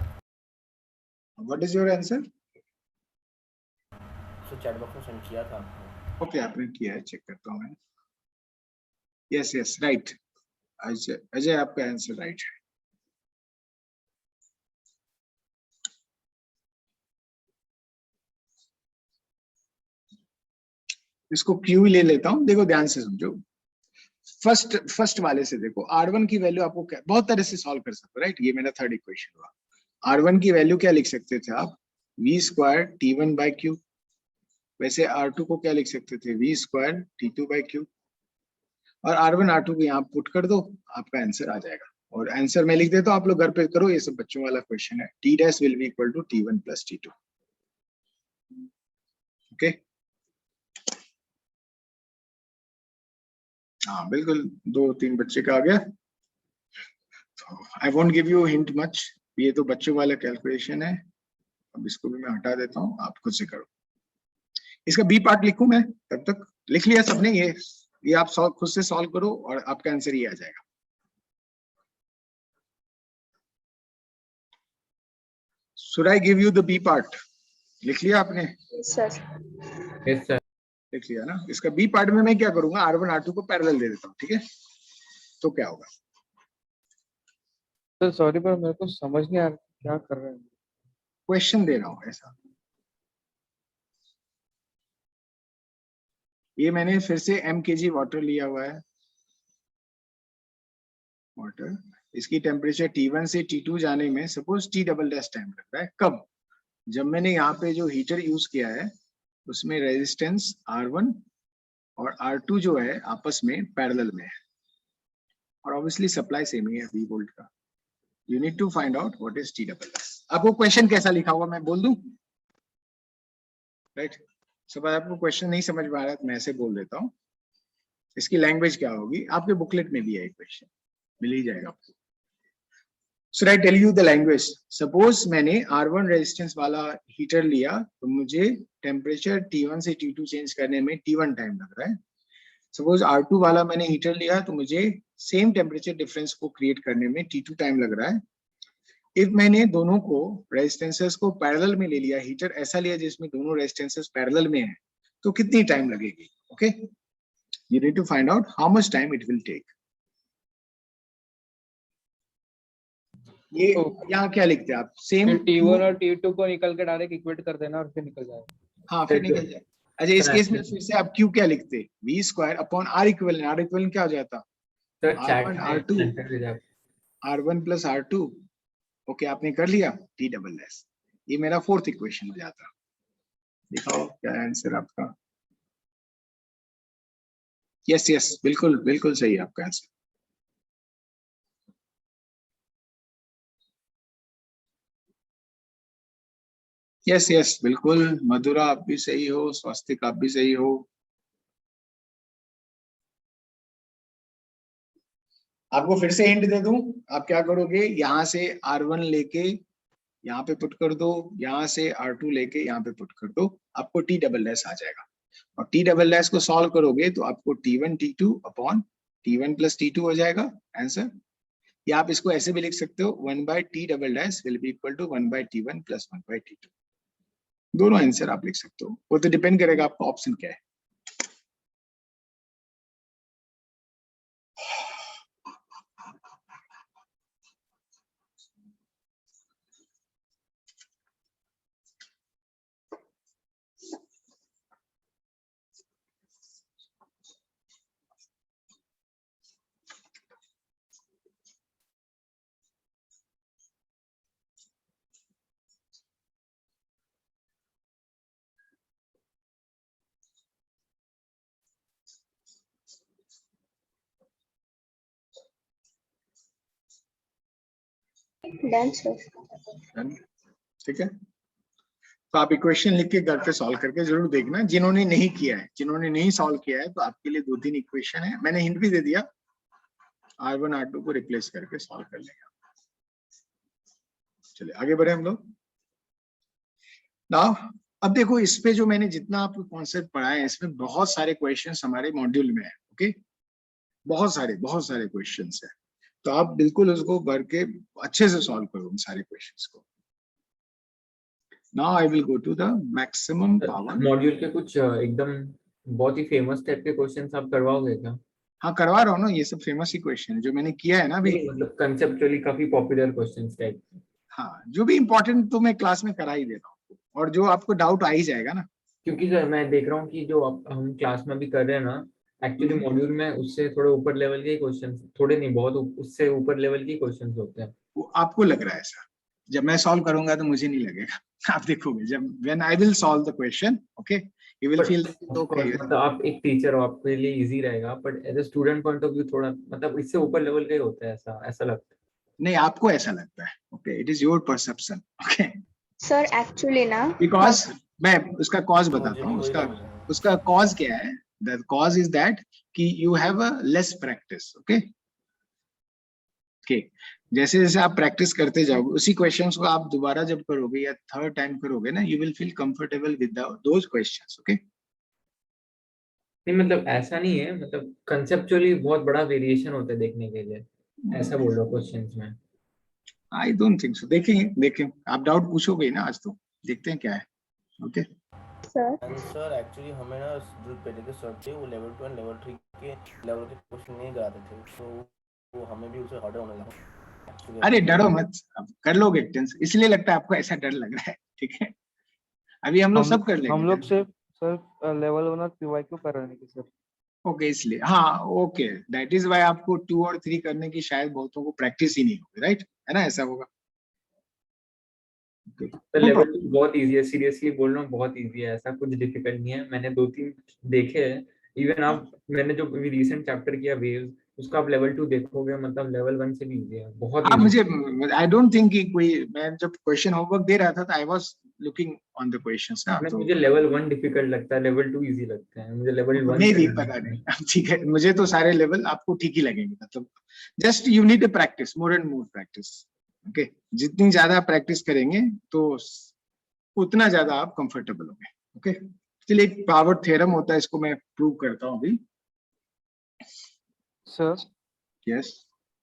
What is your answer? So chat box में सेंड किया था आपने। ओके, आपने किया है, चेक करता हूँ मैं। Yes yes right, Ajay Ajay आपका आंसर राइट है। इसको क्यू ले लेता हूं, देखो ध्यान से समझो। फर्स्ट वाले से देखो, R1 की वैल्यू आपको बहुत तरह से सॉल्व कर सकते हो, राइट? ये मेरा थर्ड इक्वेशन हुआ। R1 की वैल्यू क्या लिख सकते थे आप? v² T1 by Q. वैसे R2 को क्या लिख सकते थे? v² T2 by Q. और R1 R2 को यहाँ पुट कर दो, आपका आंसर आ जाएगा। और आंसर मैं लिख देता हूँ, आप लोग घर पे करो, ये सब बच्चों वाला क्वेश्चन है। T dash will be equal to T1 plus T2। Okay, हाँ बिल्कुल, 2-3 बच्चे का आ गया। I won't give you hint much, ये तो बच्चों वाला कैलकुलेशन है। अब इसको भी मैं हटा देता हूँ, आप खुद से करो। इसका बी पार्ट लिखूं मैं? तब तक लिख लिया सबने? ये आप खुद से सॉल्व करो और आपका आंसर ये आ जाएगा। Should I give you the B part? लिख लिया आपने? Sir yes sir. लिख लिया ना? इसका बी पार्ट में मैं क्या करूंगा, R1 R2 को पैरेलल दे देता हूँ, ठीक है? तो क्या होगा? सर सॉरी पर मेरे को समझ नहीं आ रहा क्या कर रहे हैं। क्वेश्चन दे रहा हूँ ऐसा। ये मैंने फिर से mkg वाटर लिया हुआ है। वाटर, इसकी टेम्परेचर T1 से T2 जाने में suppose T double dash time लग रहा है। कब? जब मैंने यहाँ पे जो हीटर यूज किया है उसमें रेजिस्टेंस R1 और R2 जो है आपस में पैरेलल में है, और ऑब्वियसली सप्लाई सेम ही है 20 वोल्ट का। You need to find out what is T double dash. आपको क्वेश्चन कैसा लिखा हुआ मैं बोल दूं? राइट, सब आपको क्वेश्चन नहीं समझ में आ रहा है तो मैं ऐसे बोल देता हूँ। इसकी लैंग्वेज क्या होगी? आपके बुकलेट में भी है क्वेश्चन, मिल ही जाएगा आपको। Should I tell you the language? Suppose मैंने R1 रेजिस्टेंस वाला हीटर लिया तो मुझे टेम्परेचर T1 से T2 चेंज करने में T1 टाइम लग रहा है। सपोज R2 वाला मैंने हीटर लिया तो मुझे सेम टेम्परेचर डिफरेंस को क्रिएट करने में T2 टाइम लग रहा है। इफ मैंने दोनों को रेजिस्टेंसेस को पैरेलल में ले लिया, हीटर ऐसा लिया जिसमें दोनों रेजिस्टेंसेस पैरेलल में है, तो कितनी टाइम लगेगी? Okay, you need to find out how much time it will take. ये यहाँ क्या लिखते हैं आप? सेम T1 और T2 को निकल के डायरेक्ट इक्वेट कर देना और फिर निकल जाएगा। हाँ फिर निकल जाए। अच्छा, इस केस में फिर से आप Q क्या लिखते? v² upon R equivalent. R equivalent क्या हो जाता? R1 R2 R1 plus R2। Okay, आपने कर लिया T डबल डैश। ये मेरा फोर्थ इक्वेशन हो जाता। दिखाओ क्या आंसर आपका? यस यस, बिल्कुल बिल्कुल सही है आपका आंसर। यस यस बिल्कुल, मधुरा आप भी सही हो, स्वास्तिक आप भी सही हो। आपको फिर से हिंट दे दूं, आप क्या करोगे? यहाँ से R1 लेके यहाँ पे पुट कर दो, यहाँ से R2 लेके यहाँ पे पुट कर दो, आपको T डबल डैश आ जाएगा। और T डबल डैश को सॉल्व करोगे तो आपको T1 T2 upon T1 plus T2 हो जाएगा आंसर। या आप इसको ऐसे भी लिख सकते हो, 1 by T double dash will be equal to 1 by T1 plus 1 by T2। दोनों आंसर आप लिख सकते हो, वो तो डिपेंड करेगा आपका ऑप्शन क्या है। Done sir. ठीक है, तो आप इक्वेशन लिख के घर पे सॉल्व करके जरूर देखना। जिन्होंने नहीं किया है, जिन्होंने नहीं सॉल्व किया है, तो आपके लिए 2-3 इक्वेशन है, मैंने हिंट भी दे दिया। R1 R2 को रिप्लेस करके सॉल्व कर लेगा। चलिए आगे बढ़े हम लोग। नाउ अब देखो, इस पे जो मैंने जितना आपको कॉन्सेप्ट पढ़ाया है, इसमें बहुत सारे क्वेश्चंस हमारे मॉड्यूल में है। ओके, बहुत सारे क्वेश्चंस है। तो आप बिल्कुल उसको भर के अच्छे से सॉल्व करो उन सारे क्वेश्चंस को। Now I will go to the maximum power. Module के कुछ एकदम बहुत ही फेमस टाइप के क्वेश्चंस आप करवाओगे क्या? हाँ करवा रहा हूँ ना, ये सब फेमस ही क्वेश्चन है जो मैंने किया है ना अभी। नहीं, मतलब कंसेप्चुअली काफी पॉपुलर क्वेश्चंस टाइप। हाँ जो भी इम्पोर्टेंट तो मैं क्लास में करा ही दे रहा हूँ, और जो आपको डाउट आ ही जाएगा ना। क्योंकि सर मैं देख रहा हूँ कि जो हम क्लास में भी कर रहे हैं ना, एक्चुअली मॉड्यूल में उससे थोड़े ऊपर लेवल के क्वेश्चंस, थोड़े नहीं बहुत उससे ऊपर लेवल के क्वेश्चंस होते हैं। वो आपको लग रहा है ऐसा, जब मैं सॉल्व करूंगा तो मुझे नहीं लगेगा। आप देखोगे जब when I will solve the question, okay, you will feel okay. मतलब आप एक टीचर हो, आपके लिए इजी रहेगा, but as a student point of view थोड़ा मतलब इससे ऊपर लेवल का ही होता है, ऐसा ऐसा लगता है। नहीं आपको ऐसा लगता है, okay, it is your perception, okay. Sir actually ना बिकॉज मैं उसका कॉज मुझे बताता भी हूँ, वही उसका लग रहा है। उसका कॉज क्या है। द कॉज इज दैट कि you have a less practice, okay. Okay, जैसे जैसे आप प्रैक्टिस करते जाओगे उसी क्वेश्चंस को आप दोबारा जब करोगे या थर्ड टाइम करोगे ना, you will feel comfortable with those questions, okay. नहीं मतलब ऐसा नहीं है, मतलब कंसेप्चुअली बहुत बड़ा वेरिएशन होता है देखने के लिए, ऐसा बोल रहा हूँ क्वेश्चंस में। आई डोंट थिंक सो, देखेंगे देखें, आप डाउट पूछोगे ही ना आज, तो देखते हैं क्या है, okay. Sir and sir actually हमें ना जो पहले के सर थे वो लेवल 2 एंड लेवल 3 के लेवल के क्वेश्चन नहीं कराते थे, तो वो हमें भी उसे हर्डर होने लगा actually अरे अभी। डरो मत, अब कर लोगे टेंस, इसलिए लगता है आपको ऐसा डर लग रहा है, ठीक है। अभी हम लोग सब कर हम लेंगे लोग सिर्फ सर लेवल 1 और पीवाई क्यों कर रहे हैं सर? ओके, इसलिए हाँ, ओके, दैट इज वाई आपको 2 और 3 करने की शायद बहुतों को प्रैक्टिस ही नहीं होगी, राइट, है ना, ऐसा होगा। तो लेवल 2 बहुत इजी है, सीरियसली बोल रहा हूँ, बहुत इजी है, ऐसा कुछ डिफिकल्ट नहीं है। मैंने 2-3 देखे हैं, इवन आप मैंने जो रिसेंट चैप्टर किया वेव्स, उसका आप लेवल 2 देखोगे, मतलब लेवल 1 से भी इजी है, बहुत हाँ, इजी। मुझे आई डोंट थिंक कि कोई, मैं जब क्वेश्चन होमवर्क दे रहा था तो I was looking on the questions ना, तो मुझे लेवल 1 डिफिकल्ट लगता है, लेवल 2 इजी लगता है, मुझे लेवल 1 नहीं से भी डर पता लगता नहीं, है। अब ठीक है, मुझे तो सारे लेवल आपको ठीक ही लगेंगे, मतलब just you need practice, more and more practice, okay. जितनी ज्यादा प्रैक्टिस करेंगे तो उतना ज्यादा आप कंफर्टेबल होंगे, ओके। चलिए, एक पावर थ्योरम होता है, इसको मैं प्रूव करता हूँ अभी। सर यस,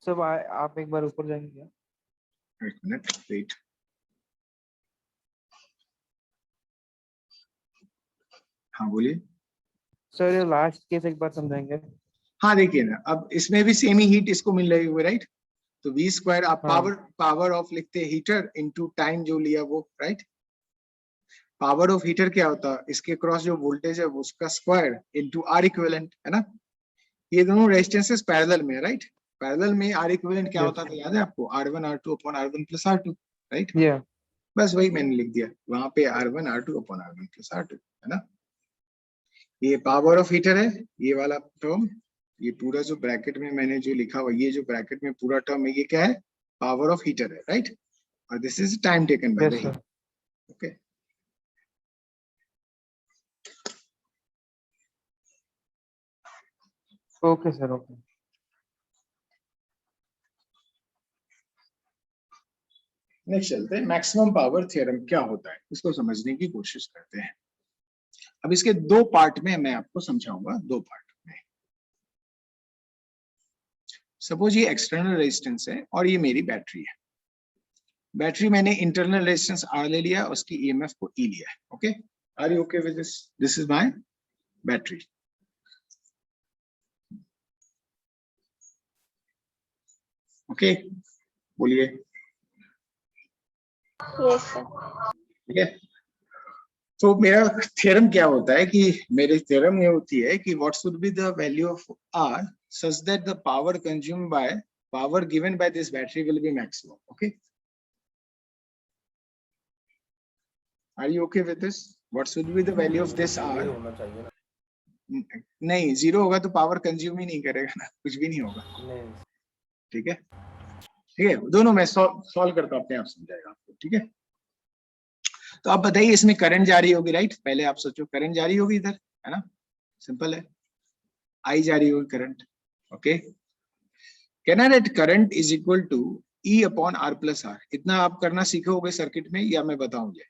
सर आप एक बार ऊपर जाएंगे क्या? एक मिनट वेट। हाँ बोलिए। सर ये लास्ट केस एक बार समझाएंगे? हाँ देखिए ना, अब इसमें भी सेम ही हीट इसको मिल रही है, राइट। तो वी स्क्वायर आप हाँ। पावर ऑफ लिखते हैं हीटर इनटू टाइम जो लिया वो, राइट। पावर ऑफ हीटर क्या होता है, इसके क्रॉस जो वोल्टेज है वो उसका स्क्वायर इनटू आर इक्विवेलेंट, है ना। ये दोनों रेजिस्टेंसेस पैरेलल में है, राइट। पैरेलल में आर इक्विवेलेंट क्या होता था, याद है आपको, R1 R2 upon R1 plus R2, right. या बस वही मैंने लिख दिया वहां पे, R1 R2 upon R1 plus R2, है ना। ये पावर ऑफ हीटर है, ये वाला टर्म, ये पूरा जो ब्रैकेट में मैंने जो लिखा हुआ, ये जो ब्रैकेट में पूरा टर्म है, ये क्या है, पावर ऑफ हीटर है, राइट। और this is time taken by the yes heat, sir. Okay. Okay sir, okay. Next चलते हैं, मैक्सिमम पावर थ्योरम क्या होता है, इसको समझने की कोशिश करते हैं। अब इसके दो पार्ट में मैं आपको समझाऊंगा, दो पार्ट में। सपोज ये एक्सटर्नल रेजिस्टेंस है और ये मेरी बैटरी है। बैटरी मैंने इंटरनल रेजिस्टेंस R ले लिया, उसकी EMF को E लिया है, okay. Are you okay with this? This is my battery, okay, बोलिए, यस सर। ठीक है। तो मेरा थ्योरम क्या होता है कि मेरी थ्योरम ये होती है कि what should be the value of R such that the power consumed by power given by this battery will be maximum, okay. Are you okay with this? What should be the value of this ये R? होना चाहिए ना। नहीं, zero होगा तो power consume ही नहीं करेगा ना, कुछ भी नहीं होगा, नहीं ठीक है। ठीक है, दोनों मैं सॉल्व करता हूँ, अपने आप समझाएगा आपको, ठीक है। तो आप बताइए, इसमें करंट जारी होगी, राइट। पहले आप सोचो करंट जारी होगी इधर, है ना, सिंपल है, आई जारी होगी current, okay. Can I write current is equal to E upon R plus R? इतना आप करना सीखोगे सर्किट में, या मैं बताऊंगा?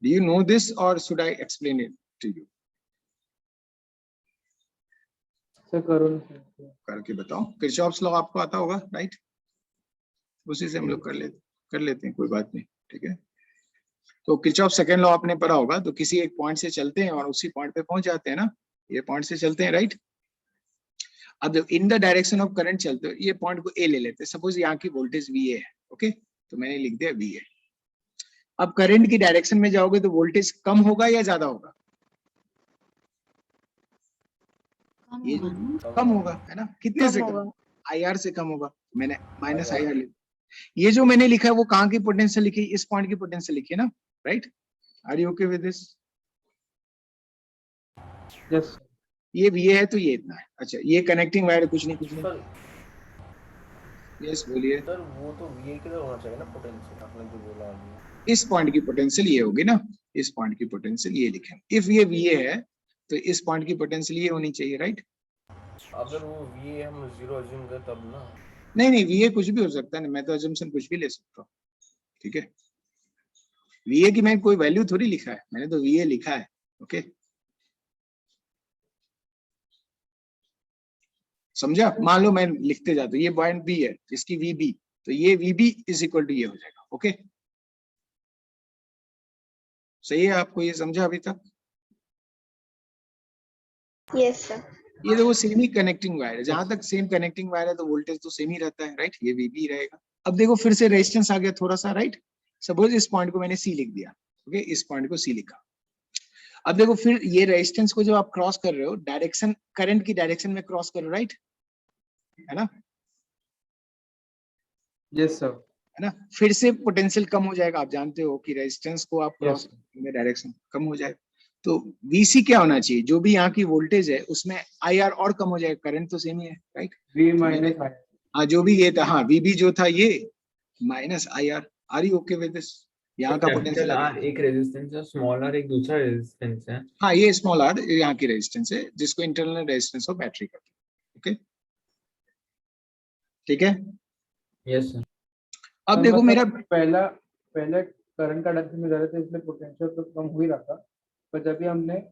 Do you know this or should I explain it to you? Sir करुण करके बताओ। किरचॉफ्स लॉ आपको आता होगा, राइट? उसी से हम लोग कर लेते हैं, कोई बात नहीं, ठीक है। तो किरचॉफ सेकंड लॉ आपने पढ़ा होगा, तो किसी एक पॉइंट से चलते हैं और उसी पॉइंट पे पहुंच जाते हैं ना, ये पॉइंट से चलते हैं, राइट? अब जब in the direction of current चलते हो, ये पॉइंट को ए ले लेते हैं, सपोज यहाँ की वोल्टेज वी है, ओके, तो मैंने लिख दिया वी है। अब करंट की डायरेक्शन में जाओगे तो वोल्टेज कम होगा या ज्यादा होगा? कम ये होगा ना? कम होगा, है ना? कितने से कम? IR से कम होगा, मैंने माइनस IR। IR लिखा। ये जो मैंने लिखा है वो कहाँ की पोटेंशियल लिखी? इस पॉइंट की पोटेंशियल लिखी है ना, right? Are you okay with this? Yes ये VA है तो ये इतना है। अच्छा, ये कनेक्टिंग वायर, कुछ नहीं सर यस बोलिए। सर वो तो VA की तरह होना चाहिए ना पोटेंशियल, आपने जो बोला अभी। इस पॉइंट की पोटेंशियल ये होगी ना, इस पॉइंट की पोटेंशियल ये लिखें। इफ ये VA है तो इस पॉइंट की पोटेंशियल ये होनी चाहिए, राइट? अगर वो VA हम 0 अज्यूम करें तब ना। नहीं VA कुछ भी हो सकता है, मैं तो अजम्पशन कुछ भी ले सकता हूँ, ठीक है। VA की मैं कोई वैल्यू थोड़ी लिखा है, मैंने तो VA लिखा है, ओके। समझा? मान लो मैं लिखते जाता हूँ, ये पॉइंट B है, इसकी VB, तो ये VB इज इक्वल टू ये हो जाएगा, ओके। सही है? आपको ये समझा अभी तक? Yes sir. ये देखो सेम ही कनेक्टिंग वायर है, जहां तक सेम कनेक्टिंग वायर है तो वोल्टेज तो सेम ही रहता है, राइट? ये VB रहेगा। अब देखो फिर से रेजिस्टेंस आ गया थोड़ा सा, राइट? सपोज इस पॉइंट को मैंने C लिख दिया, ओके, इस पॉइंट को C लिखा। अब देखो फिर ये रेजिस्टेंस को जब आप क्रॉस कर रहे हो, डायरेक्शन करंट की डायरेक्शन में क्रॉस करो, राइट? है ना? यस सर है ना? फिर से पोटेंशियल कम हो जाएगा, आप जानते हो कि रेजिस्टेंस को आप क्रॉस यस में डायरेक्शन कम हो जाएगा, तो VC क्या होना चाहिए? जो भी यहाँ की वोल्टेज है उसमें IR और कम हो जाएगा, करंट तो सेम ही है, राइट? V माइनस I हाँ, जो भी ये था, हाँ VB जो था ये minus IR। Are you okay with this? यहाँ का पोटेंशियल कैपिटल R एक रेजिस्टेंस है, स्मॉल r एक दूसरा रेजिस्टेंस है। हाँ, ये स्मॉल r यहाँ की रेजिस्टेंस है, जिसको इंटरनल रेजिस्टेंस ऑफ बैटरी कहते हैं, ओके, ठीक है। Yes sir. अब देखो मेरा पहले करंट का डायरेक्शन में जा रहे थे, इसलिए पोटेंशियल तो कम हो ही रहा था, पर जब भी हमने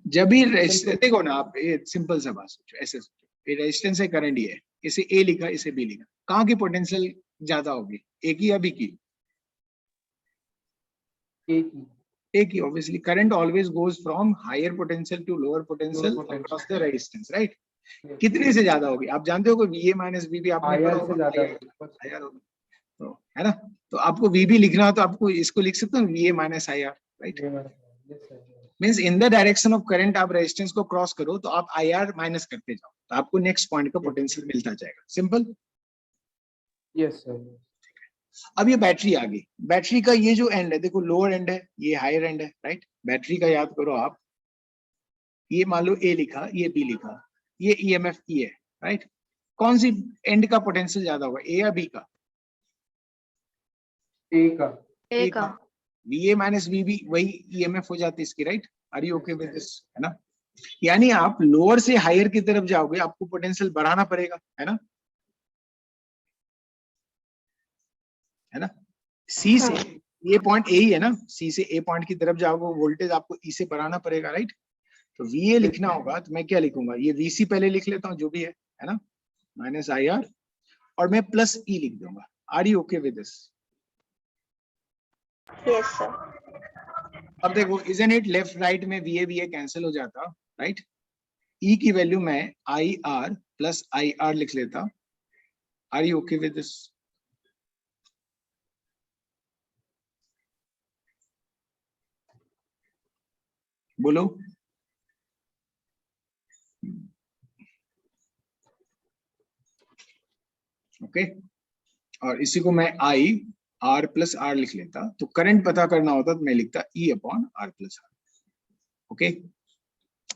जब भी देखो ना, आप ये सिंपल सा बात सोचो, ऐसे सोचो, ये रेजिस्टेंस है, करंट ये है, इसे A लिखा, इसे B लिखा, कहाँ की पोटेंशियल ज्यादा होगी? A की या B की? A की, obviously. Current always goes from higher potential to lower potential across the resistance, right? कितने से ज्यादा होगी? आप जानते हो कि VA माइनस VB आपने पढ़ा IR से होगा, ज्यादा IR होगी, तो है ना? तो आपको VB लिखना हो तो आपको इसको लिख सकते हो VA minus IR, right? Means in the direction of current आप रेजिस्टेंस को क्रॉस करो तो आप IR माइनस करते जाओ, तो आपको नेक्स्ट पॉइंट का पोटेंशियल मिलता जाएगा, सिंपल। Yes sir. अब ये बैटरी आ गई, बैटरी का ये जो एंड है, देखो लोअर एंड है, ये हायर एंड है, राइट? बैटरी का याद करो आप, ये मान लो A लिखा, ये B लिखा, ये EMF E है, राइट? कौन सी एंड का पोटेंशियल ज्यादा होगा, A या B का? A का VA माइनस VB वही EMF हो जाती है इसकी, right? Are you okay with this? है ना? यानी आप लोअर से हायर की तरफ जाओगे, आपको पोटेंशियल बढ़ाना पड़ेगा, है ना? है ना? C से ये पॉइंट A ही है ना, C से A पॉइंट की तरफ जाओगे, वोल्टेज आपको E से बढ़ाना पड़ेगा, राइट? तो VA लिखना होगा तो मैं क्या लिखूंगा, ये VC पहले लिख लेता हूँ, जो भी है ना, माइनस IR, और मैं प्लस E लिख दूंगा। Are you okay with this? Yes sir. अब देखो, इजंट इट लेफ्ट राइट में VA कैंसिल हो जाता, राइट? E की वैल्यू मैं IR प्लस IR लिख लेता। Are you okay with this? बोलो। ओके, और इसी को मैं IR प्लस R लिख लेता, तो करंट पता करना होता तो मैं लिखता E upon R plus R, okay.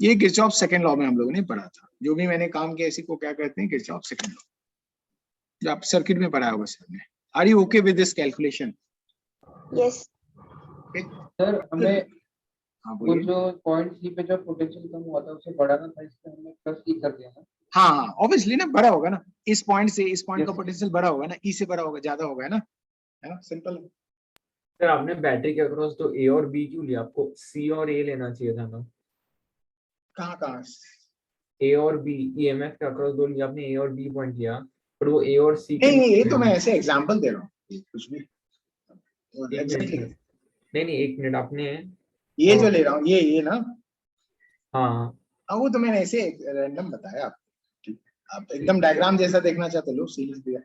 ये किरचॉफ सेकंड लॉ में हम लोगों ने पढ़ा था, जो भी मैंने काम किया इसी को क्या कहते हैं, किरचॉफ सेकंड लॉ, जो आप सर्किट में पढ़ा होगा सर ने। Are you okay with this calculation? Yes sir हमें हाँ वो बोलिए। जो पॉइंट सी पे जो पोटेंशियल कम हुआ था उसे बढ़ाना था, इसलिए हमने प्लस ई कर दिया ना। हाँ ऑब्वियसली ना, बड़ा होगा ना, इस पॉइंट से इस पॉइंट का Yes. पोटेंशियल बड़ा होगा ना, E से बड़ा होगा, ज्यादा होगा, है ना? सिंपल। सर आपने बैटरी के अक्रॉस तो A और B क्यों लिया? आपको C और A लेना चाहिए था ना। कहाँ ए और बी ईएमएफ के अक्रॉस दो लिया आपने, ए और बी पॉइंट लिया, पर वो ए और सी नहीं ये तो मैं ऐसे एग्जांपल दे रहा हूँ, कुछ भी एग्जैक्टली। नहीं एक मिनट, आपने ये जो ले रहा हूँ ये ना, हाँ वो तो मैंने ऐसे रैंडम बताया आपको, ठीक। आप एकदम डायग्राम जैसा देखना चाहते लो, सीरीज दिया,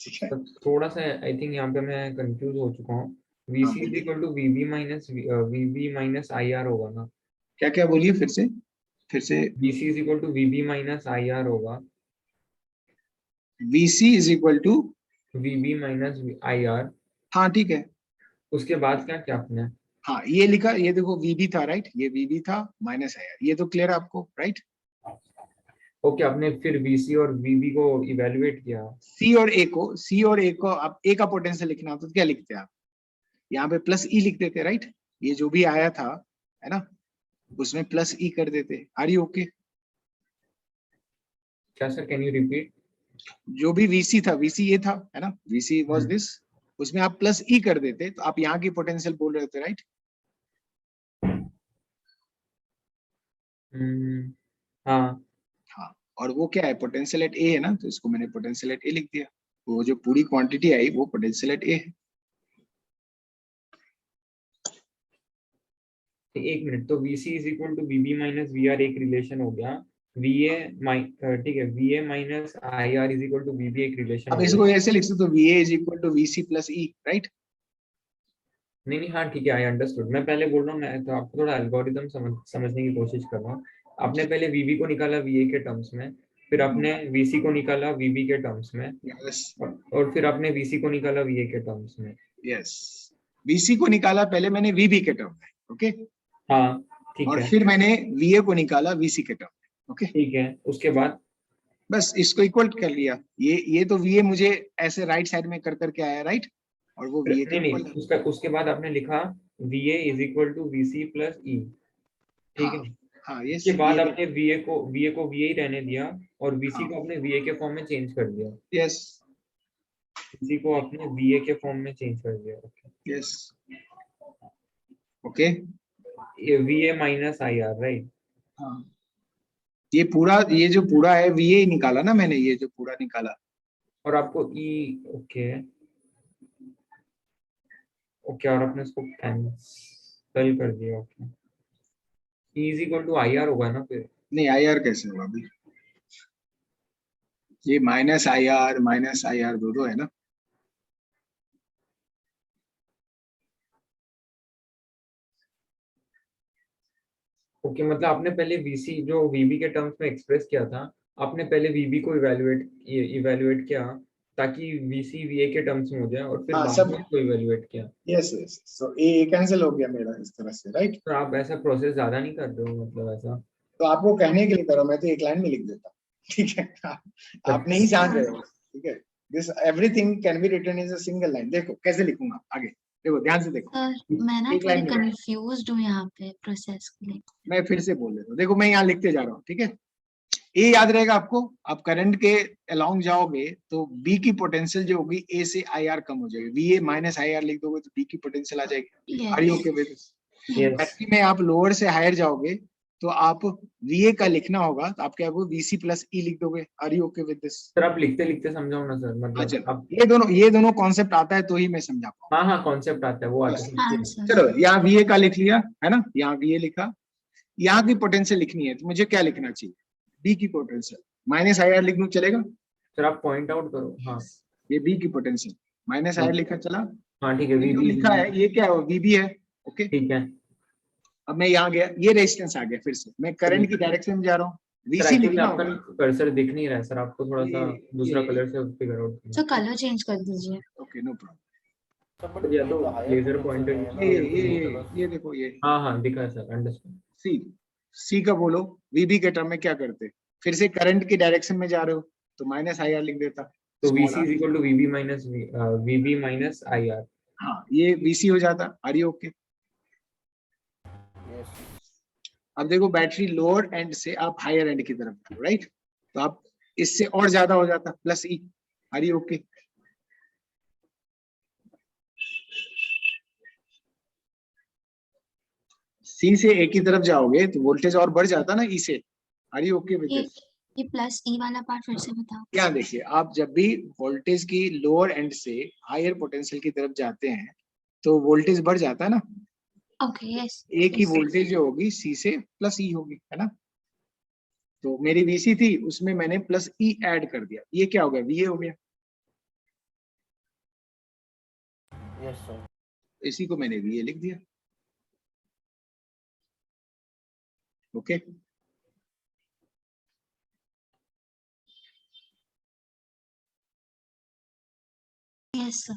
ठीक है। तो थोड़ा सा आई थिंक यहाँ पे मैं कंफ्यूज हो चुका हूँ। VC is equal to VB minus IR होगा ना? क्या क्या बोलिए फिर से। VC is equal to VB minus IR होगा। VC is equal to VB minus IR, हाँ ठीक है। उसके बाद क्या क्या आपने? हाँ ये लिखा, ये देखो VB था राइट, ये VB था माइनस IR, ये तो क्लियर आपको राइट। ओके, आपने फिर VC और VB को इवेलुएट किया। C और A को आप A का पोटेंशियल लिखना हो तो क्या लिखते हैं आप, यहाँ पे प्लस E लिख देते राइट। ये जो भी आया था है ना, उसमें प्लस E कर देते। Are you okay? क्या सर, कैन यू रिपीट? जो भी VC था, VC ये था है ना, VC वाज दिस, उसमें आप प्लस E कर देते तो आप यहाँ की पोटेंशियल बोल रहे थे राइट। हाँ हाँ, और वो क्या है, पोटेंशियल एट ए है ना, तो इसको मैंने पोटेंशियल एट ए लिख दिया। वो जो पूरी क्वांटिटी आई वो पोटेंशियल एट ए है। एक मिनट, तो VC is equal to VB minus VR एक रिलेशन हो गया, ठीक है, VA minus IR is equal to VB एक रिलेशन अब हो इसको गया। ऐसे लिख सकते हो, VA is equal to VC plus E right. नहीं हाँ ठीक है, आई अंडरस्टूड। मैं पहले बोल रहा हूँ, मैं तो आपको थोड़ा एल्गोरिदम समझने की कोशिश कर रहा हूँ। आपने पहले VB को निकाला VA के टर्म्स में, फिर आपने VC को निकाला VB के टर्म्स में, यस और फिर आपने VC को निकाला VA के टर्म्स में। यस, VC को निकाला पहले मैंने VB के टर्म में, ओके। हाँ ठीक और है, फिर मैंने VA को निकाला VC के टर्म में, ओके। ठीक है, उसके बाद बस इसको इक्वल कर लिया। ये तो VA मुझे ऐसे राइट साइड में कर करके आया राइट, और वो VA के नहीं इक्वल। उसके बाद आपने लिखा VA is equal to VC plus E, ठीक है। हाँ ये उसके बाद आपने VA को VA ही रहने दिया, और VC को आपने VA के फॉर्म में चेंज कर दिया। यस VC को आपने VA के फॉर्म में चेंज कर दिया, ओके। Yes okay. ये VA माइनस IR राइट। हाँ ये जो पूरा है VA ही निकाला ना मैंने, ये जो पूरा निकाला। और आपको E, ओके ओके, और आपने इसको कैंसिल कर दिया, okay. E is equal to IR होगा ना फिर? नहीं IR कैसे होगा अभी, ये माइनस आई आर दो है ना। ओके, मतलब आपने पहले VC जो VB के टर्म्स में एक्सप्रेस किया था, आपने पहले VB को इवेलुएट किया ताकि VC VA के टर्म्स में हो जाए, और फिर हाँ बाद सब, में इसको इवेलुएट किया। यस यस, सो ए कैंसिल हो गया मेरा इस तरह से राइट। तो आप ऐसा प्रोसेस ज्यादा नहीं कर रहे हो, मतलब ऐसा? तो आपको कहने के लिए करो, मैं तो एक लाइन में लिख देता हूँ, ठीक है। आप नहीं जान रहे हो, ठीक है। This everything can be written in a single line. देखो कैसे लिखूंगा आगे, देखो ध्यान से देखो। सर मैं ना एक थोड़ी लाइन में कंफ्यूज्ड हूँ यहाँ पे प्रोसेस को लेकर। मैं फिर से बोल देता हूँ, देखो मैं यहाँ लिखते जा रहा हूँ, ठीक है। ए याद रहेगा आपको, आप करंट के अलोंग जाओगे तो बी की पोटेंशियल जो होगी ए से IR कम हो जाएगी, VA माइनस IR लिख दोगे तो बी की पोटेंशियल आ जाएगी। Are you okay with? Battery में आप लोअर से हायर जाओगे तो आप VA का लिखना होगा, तो आप क्या VC प्लस E लिख दोगे। Are you okay with this? Sir आप लिखते लिखते समझाओ ना सर, मतलब आप। ये दोनों कॉन्सेप्ट आता है तो ही मैं समझा पाऊंगा। हाँ कॉन्सेप्ट आता है, वो आता है। हाँ सर। चलो यहाँ VA का लिख लिया है ना, यहाँ VA लिखा। यहाँ की पोटेंशियल लिखनी है तो मुझे क्या लिखना चाहिए, बी की पोटेंशियल माइनस IR लिख दूं चलेगा? सर आप पॉइंट आउट करो। हाँ ये बी की पोटेंशियल माइनस IR लिखा चला। हाँ ठीक है, ये जो VB लिखा है ये क्या है, VB है, ओके। ठीक है। अब मैं यहाँ गया, ये रेजिस्टेंस आ गया, फिर से मैं करंट की डायरेक्शन में जा रहा हूँ, सर VC एक्चुअली लिखना आपका होगा। कर्सर दिख नहीं रहा है सर, आपको थोड़ा सा दूसरा ये- कलर से फिगर आउट करना सर कलर चेंज कर दीजिए। Okay no problem. Sir but या ये तो तो हायर लेजर पोटेंशियल पॉइंटर में है ना, ये देखो ये हाँ दिखा है सर, अंडरस्टैंड। सी का बोलो, VB के टर्म में क्या करते, फिर से करंट की डायरेक्शन में जा रहे हो तो माइनस IR लिख देता। तो small VC r। Is equal to VB minus IR। हाँ ये VC हो जाता। Are you okay? यस अब देखो बैटरी लोअर एंड से आप हायर एंड की तरफ जाओ राइट, तो आप इससे और ज्यादा हो जाता plus E। Are you okay? C से A की तरफ जाओगे तो वोल्टेज और बढ़ जाता ना E से, आर यू ओके विद ये दिस? ये प्लस ई वाला पार्ट फिर से बताओ। यहाँ देखिए, आप जब भी वोल्टेज की लोअर एंड से हायर पोटेंशियल की तरफ जाते हैं तो वोल्टेज बढ़ जाता है ना। Okay yes. ए की वोल्टेज जो होगी सी से प्लस ई होगी, है ना। तो मेरी वीसी थी, उसमें मैंने प्लस ई ऐड कर दिया, ये क्या हो गया, वीए हो गया। Yes sir. इसी को मैंने वीए लिख दिया। Okay yes sir.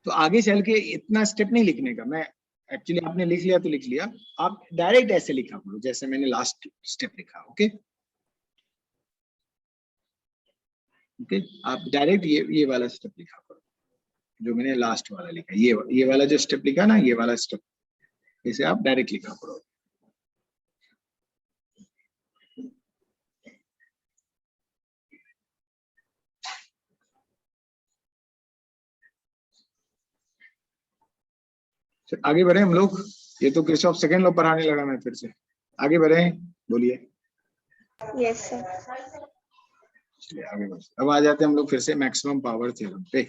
तो आगे चल के इतना स्टेप नहीं लिखने का, मैं एक्चुअली आपने लिख लिया तो लिख लिया, आप डायरेक्ट ऐसे लिखा करो जैसे मैंने लास्ट स्टेप लिखा। ओके ओके, आप डायरेक्ट ये वाला स्टेप लिखा करो जो मैंने लास्ट वाला लिखा, ये वाला जो स्टेप लिखा ना, ये वाला स्टेप, इसे आप डायरेक्ट लिखा करो। आगे बढ़े हम लोग, ये तो किरचॉफ सेकंड लॉ पढ़ाने लगा मैं फिर से। आगे बढ़े, बोलिए। Yes, sir. चलिए आगे बढ़े, अब आ जाते हैं हम लोग फिर से मैक्सिमम पावर थ्योरम पे।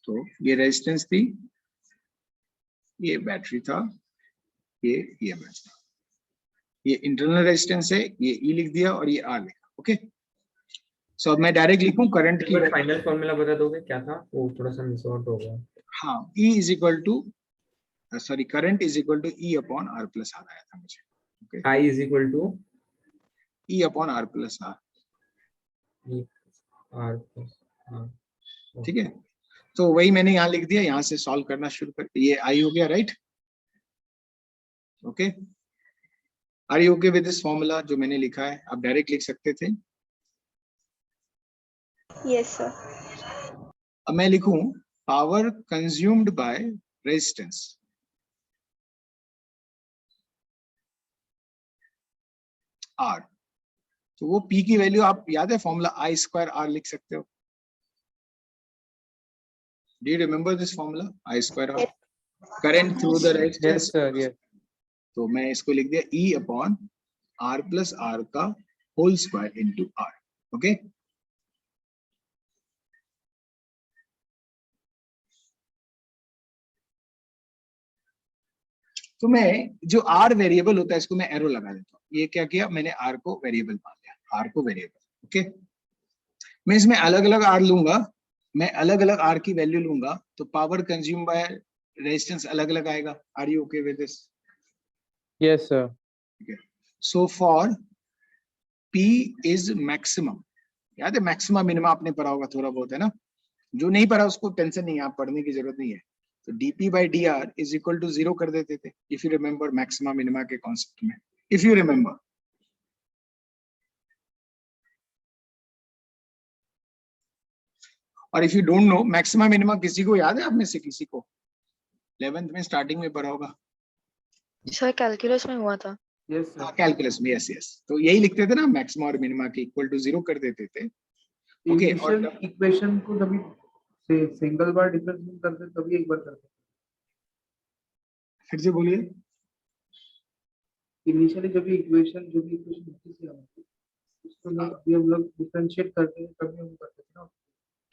तो ये रेजिस्टेंस थी, ये बैटरी था, ये ईएमएफ था, ये इंटरनल रेजिस्टेंस है, ये ई लिख दिया और ये आर लिखा। ओके सो अब मैं डायरेक्ट लिखूं करंट की। फाइनल फॉर्मूला बता दोगे क्या था, वो थोड़ा सा मिस आउट हो गया। हाँ, E is equal to sorry current is equal to E upon R plus R आया था मुझे। Okay I is equal to E upon R plus R, R plus R. ठीक है। तो वही मैंने यहाँ लिख दिया, यहाँ से सॉल्व करना शुरू कर, ये आई हो गया, right. Okay are you okay with this formula जो मैंने लिखा है, आप डायरेक्ट लिख सकते थे। Yes, sir. अब मैं लिखूं power consumed by resistance, R. तो वो पी की वैल्यू आप याद है, फॉर्मूला आई स्क्वायर आर लिख सकते हो। Do you remember this formula, I square R, current through the resistance. Yes, sir. Yes. तो मैं इसको लिख दिया E upon R plus R का whole square into R. Okay तो मैं जो आर वेरिएबल होता है इसको मैं एरो लगा देता हूँ। ये क्या किया मैंने, आर को वेरिएबल मान लिया, आर को वेरिएबल। ओके मैं इसमें अलग अलग आर लूंगा, मैं अलग अलग आर की वैल्यू लूंगा, तो पावर कंज्यूम बाय रेजिस्टेंस अलग अलग आएगा। Are you okay with this? Yes, sir. So for P is maximum, याद है मैक्सिमम मिनिमम आपने पढ़ा होगा थोड़ा बहुत, है ना। जो नहीं पढ़ा उसको टेंशन नहीं है, आप पढ़ने की जरूरत नहीं है। तो dp by dr is equal to 0 कर देते थे, if you remember maximum minima के कॉन्सेप्ट में, इफ यू रिमेम्बर। और if you don't know maximum minima, किसी को याद है आप में से किसी को 11th में स्टार्टिंग में पढ़ा होगा? सर कैलकुलस में हुआ था। Yes, sir. कैलकुलस में, यस यस। तो यही लिखते थे ना, मैक्सिमम और मिनिमा के इक्वल टू 0 कर देते थे। ओके इनिशियल इक्वेशन को जब सिंगल बार डिफरेंशिएट करते तभी एक बार करते। फिर से बोलिए। इनिशियली जब भी इक्वेशन होती थी उसको जब हम लोग डिफरेंशिएट करते थे तभी हम करते थे ना।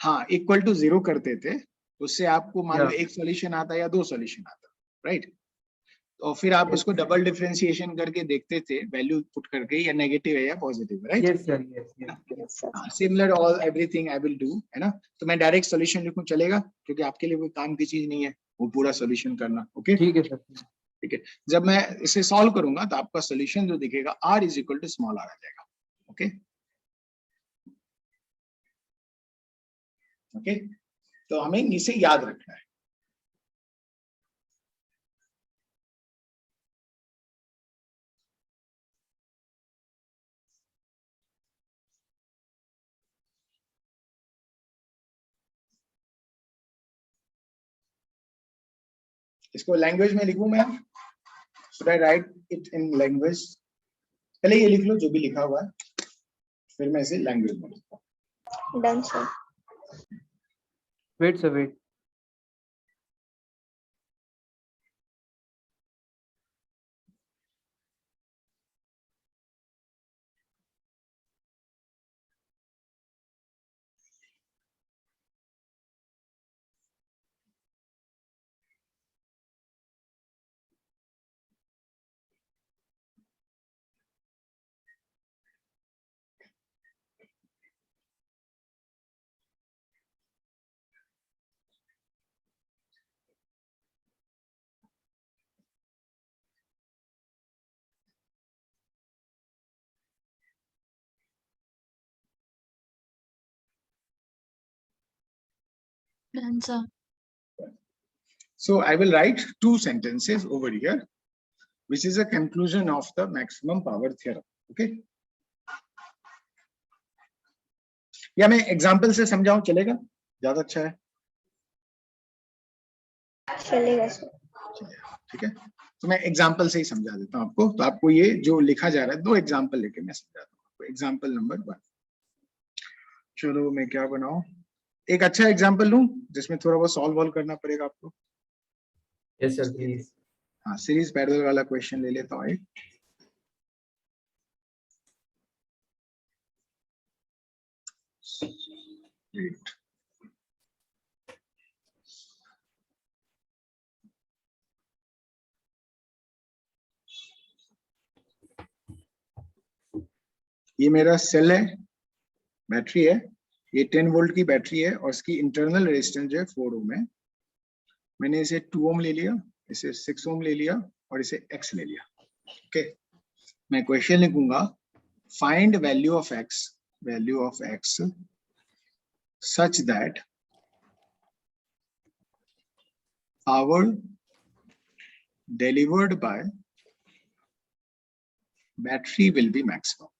हाँ इक्वल टू 0 करते थे, उससे आपको मान लो Yeah. एक सॉल्यूशन आता या दो सॉल्यूशन आता, राइट। और फिर आप उसको डबल डिफरेंशिएशन करके देखते थे, वैल्यू पुट करके, या नेगेटिव है या positive, right. Yes, sir. Yes, yes. Yes, sir. Similar all everything I will do, है ना। तो मैं डायरेक्ट सॉल्यूशन लिखूं चलेगा, क्योंकि आपके लिए कोई काम की चीज नहीं है वो पूरा सॉल्यूशन करना। ओके ठीक है सर। ठीक है, जब मैं इसे सॉल्व करूंगा तो आपका सॉल्यूशन जो दिखेगा R is equal to small R आ जाएगा। ओके ओके तो हमें इसे याद रखना है। इसको लैंग्वेज में लिखूं मैं, should I write it in language? पहले ये लिख लो जो भी लिखा हुआ है, फिर मैं इसे लैंग्वेज में लिखता हूँ। Done, sir. Wait, sir, wait. Done, sir. So I will write two sentences over here, which is a conclusion of the maximum power theorem. Okay? या मैं एग्जांपल से समझाऊं, चलेगा? ज्यादा अच्छा है। चलेगा sir. ठीक है, तो मैं एग्जांपल से ही समझा देता हूं आपको। तो आपको ये जो लिखा जा रहा है, दो एग्जांपल लेके मैं समझाता हूं आपको। एग्जांपल नंबर 1, चलो मैं क्या बनाऊं, एक अच्छा एग्जांपल लूं जिसमें थोड़ा बहुत सॉल्व वॉल्व करना पड़ेगा आपको। Yes sir please. हाँ, सीरीज पैरेलल वाला क्वेश्चन ले लेता हूँ एक। Wait. ये मेरा सेल है, बैटरी है, ये 10 वोल्ट की बैटरी है और इसकी इंटरनल रेजिस्टेंस जो है 4 ओम है। मैंने इसे 2 ओम ले लिया, इसे 6 ओम ले लिया और इसे x ले लिया। ओके, मैं क्वेश्चन लिखूंगा, find value of x such that power delivered by battery will be maximum.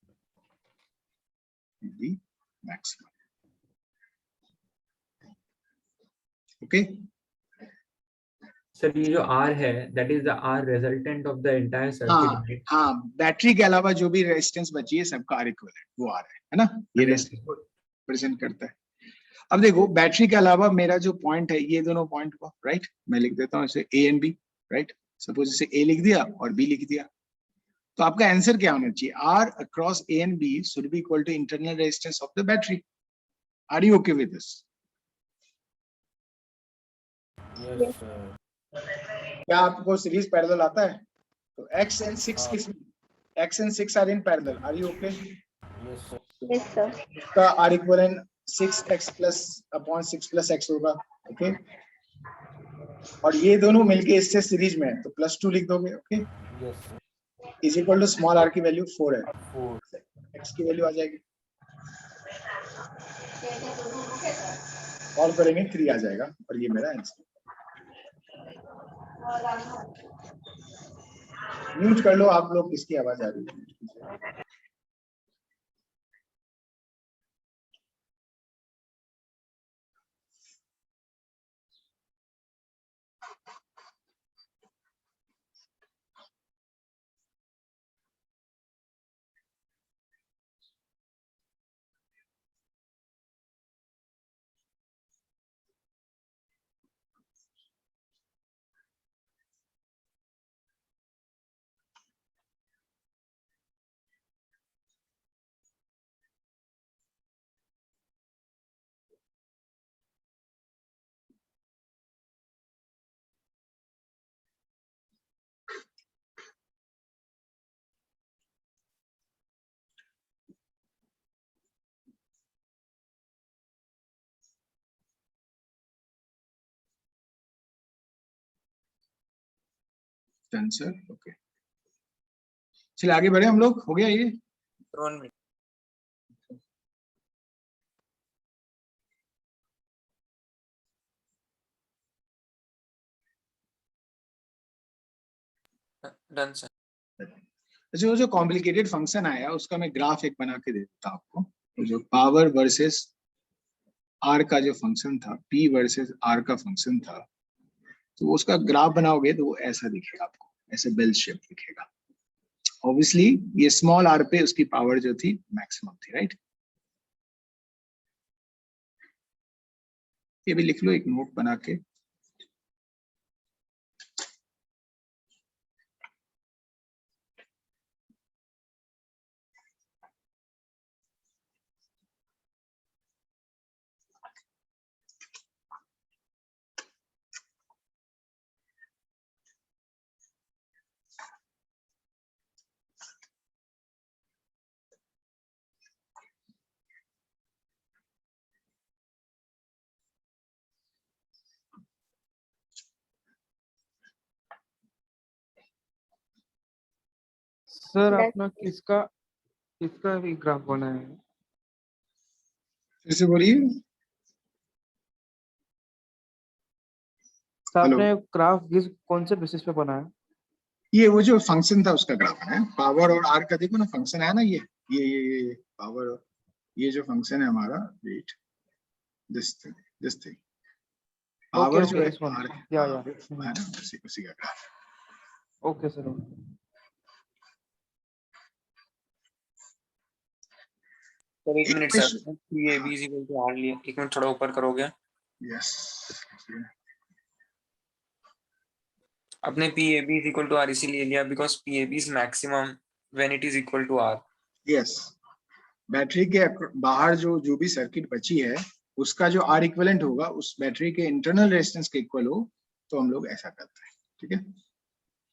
Okay. Sir ये जो R है, that is the R resultant of the entire circuit. हाँ, बैटरी के अलावा जो भी रेजिस्टेंस बची है सबका R इक्विवेलेंट वो आ रहा है ना, ये रेजिस्टेंस को प्रेजेंट करता है। अब देखो, बैटरी के अलावा मेरा जो पॉइंट है, ये दोनों पॉइंट को, राइट, मैं लिख देता हूँ इसे A and B, right. Suppose इसे A लिख दिया और B लिख दिया, तो आपका आंसर क्या होना चाहिए? R across A and B should be equal to internal resistance of the battery. Are you okay with this? Yes, sir. क्या आपको सीरीज पैरेलल आता है? तो x and 6 किस, x and 6 are in parallel. Are you okay? Yes, sir. Yes, sir. इसका R equivalent 6x plus upon 6 plus x होगा, okay. और ये दोनों मिलके इससे सीरीज में है, तो +2 लिख दोगे, okay. Yes, sir. Is equal to small r की वैल्यू 4 है, 4. x की वैल्यू आ जाएगी, और करेंगे 3 आ जाएगा, और ये मेरा आंसर। म्यूट कर लो आप लोग, किसकी आवाज आ रही है? Answer, okay. चलिए आगे बढ़े हम लोग, हो गया ये। 1 minute. Done, sir. अच्छा, वो जो कॉम्प्लिकेटेड फंक्शन आया उसका मैं ग्राफ एक बना के दे देता हूं आपको। तो जो पावर वर्सेस आर का जो फंक्शन था, पी वर्सेस आर का फंक्शन था, तो उसका ग्राफ बनाओगे तो वो ऐसा दिखेगा आपको, ऐसे बेल शेप दिखेगा। ऑब्वियसली ये स्मॉल आर पे उसकी पावर जो थी मैक्सिमम थी, राइट। ये भी लिख लो एक नोट बना के। सर That- अपना किसका किसका भी ग्राफ बनाया है? फिर से बोलिए। Sir hello. आपने ग्राफ किस कौन से बेसिस पे बनाया है? ये वो जो फंक्शन था उसका ग्राफ है, पावर और आर का देखो ना, फंक्शन है ना ये पावर, ये जो फंक्शन है हमारा, वेट, दिस थिंग पावर जो है this one. आर या है ना, उसी का ग्राफ। Okay sir. सर एक एक minute question- sir, PAB is equal to R लिए, एक मिनट थोड़ा ऊपर करोगे? यस, अपने PAB is equal to R इसीलिए लिया because PAB is maximum when it is equal to R. Yes, battery के बाहर जो भी सर्किट बची है उसका जो आर इक्विवेलेंट होगा उस बैटरी के इंटरनल रेजिस्टेंस के इक्वल हो, तो हम लोग ऐसा करते हैं, ठीक है,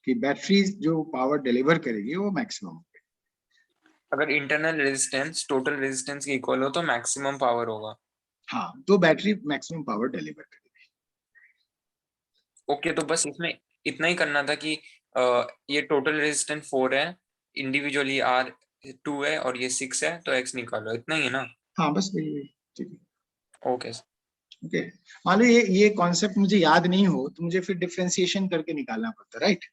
कि बैटरी जो पावर डिलीवर करेगी वो मैक्सिमम। अगर इंटरनल रेजिस्टेंस टोटल रेजिस्टेंस के इक्वल हो तो मैक्सिमम पावर होगा। हाँ, तो बैटरी मैक्सिमम पावर डिलीवर करेगी। ओके, तो बस इसमें इतना ही करना था कि ये टोटल रेजिस्टेंस 4 है, इंडिविजुअली आर 2 है और ये 6 है, तो एक्स निकालो, इतना ही है ना? हाँ बस वही, ठीक है। ओके ओके, मान लो ये कॉन्सेप्ट मुझे याद नहीं हो तो मुझे फिर डिफरेंशिएशन करके निकालना पड़ता, राइट।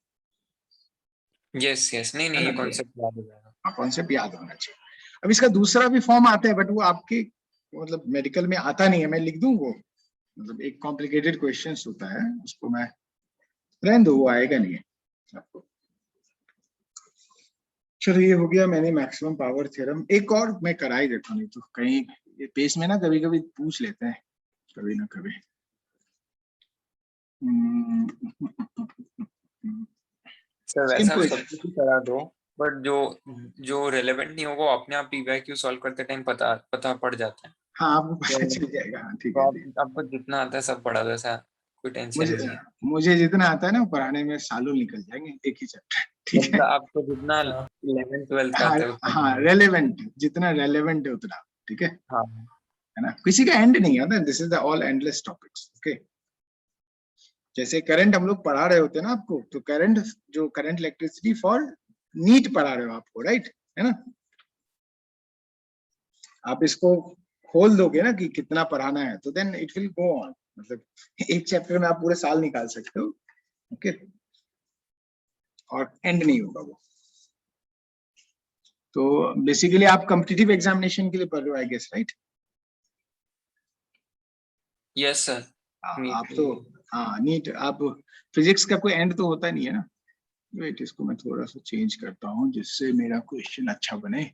यस नहीं ये कॉन्सेप्ट याद हो जाएगा। कॉन्सेप्ट याद होना चाहिए। अब इसका दूसरा भी फॉर्म आता है, बट वो आपके मतलब मेडिकल में आता नहीं है, मैं लिख दूं वो, मतलब एक कॉम्प्लिकेटेड क्वेश्चंस होता है, उसको मैं रहने दो, वो आएगा नहीं है आपको। चलो ये हो गया, मैंने मैक्सिमम पावर थ्योरम। एक और मैं करा ही देता हूँ, नहीं तो कहीं ये पेज में ना कभी कभी पूछ लेते हैं, कभी ना कभी। सर वैसे आप Simple. सब कुछ ही करा दो, बट जो रेलेवेंट नहीं होगा वो अपने आप PYQ सॉल्व करते टाइम पता पड़ जाता है। हाँ आपको पता चल जाएगा। हाँ ठीक तो है। आपको जितना आता है सब पढ़ा दो, ऐसा कोई टेंशन नहीं है। मुझे जितना आता है ना पढ़ाने में सालों निकल जाएंगे एक ही चैप्टर, ठीक है। मतलब आपको जितना 11th 12th का आता है उतना हाँ पढ़ाओ। रेलेवेंट, जितना रेलेवेंट है उतना, ठीक है, हाँ है ना। किसी का एंड नहीं आता, this is the all endless topics, okay. जैसे करंट हम लोग पढ़ा रहे होते हैं ना आपको, तो करंट इलेक्ट्रिसिटी फॉर नीट पढ़ा रहे हो आपको, राइट, है ना। आप इसको खोल दोगे ना कि कितना पढ़ाना है, तो then it will go on, मतलब एक चैप्टर में आप पूरे साल निकाल सकते हो, ओके, और एंड नहीं होगा वो। तो बेसिकली आप कॉम्पिटिटिव एग्जामिनेशन के लिए पढ़ रहे हो, I guess, right. Yes sir. आप तो हाँ नीट, आप फिजिक्स का कोई एंड तो होता नहीं है ना। वेट, इसको मैं थोड़ा सा चेंज करता हूँ जिससे मेरा क्वेश्चन अच्छा बने।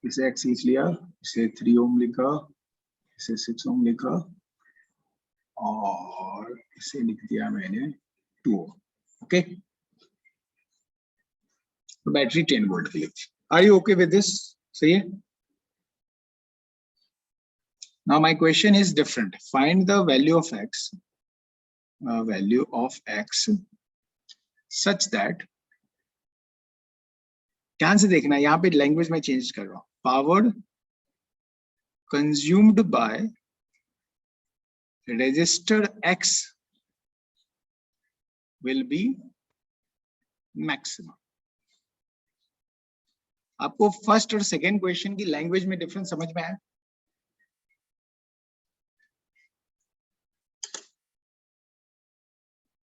इसे एक्सीज लिया, इसे 3 ओम लिखा, इसे 6 ओम लिखा, और इसे लिख दिया मैंने 2 ओम, ओके। तो बैटरी 10 वोल्ट की लिखी। Are you okay with this? सही है। Now my question is different. Find the value of x, such that, ध्यान से देखना, यहाँ पे लैंग्वेज में चेंज कर रहा हूँ। Power consumed by register x will be maximum. आपको फर्स्ट और सेकेंड क्वेश्चन की लैंग्वेज में डिफरेंस समझ में आया?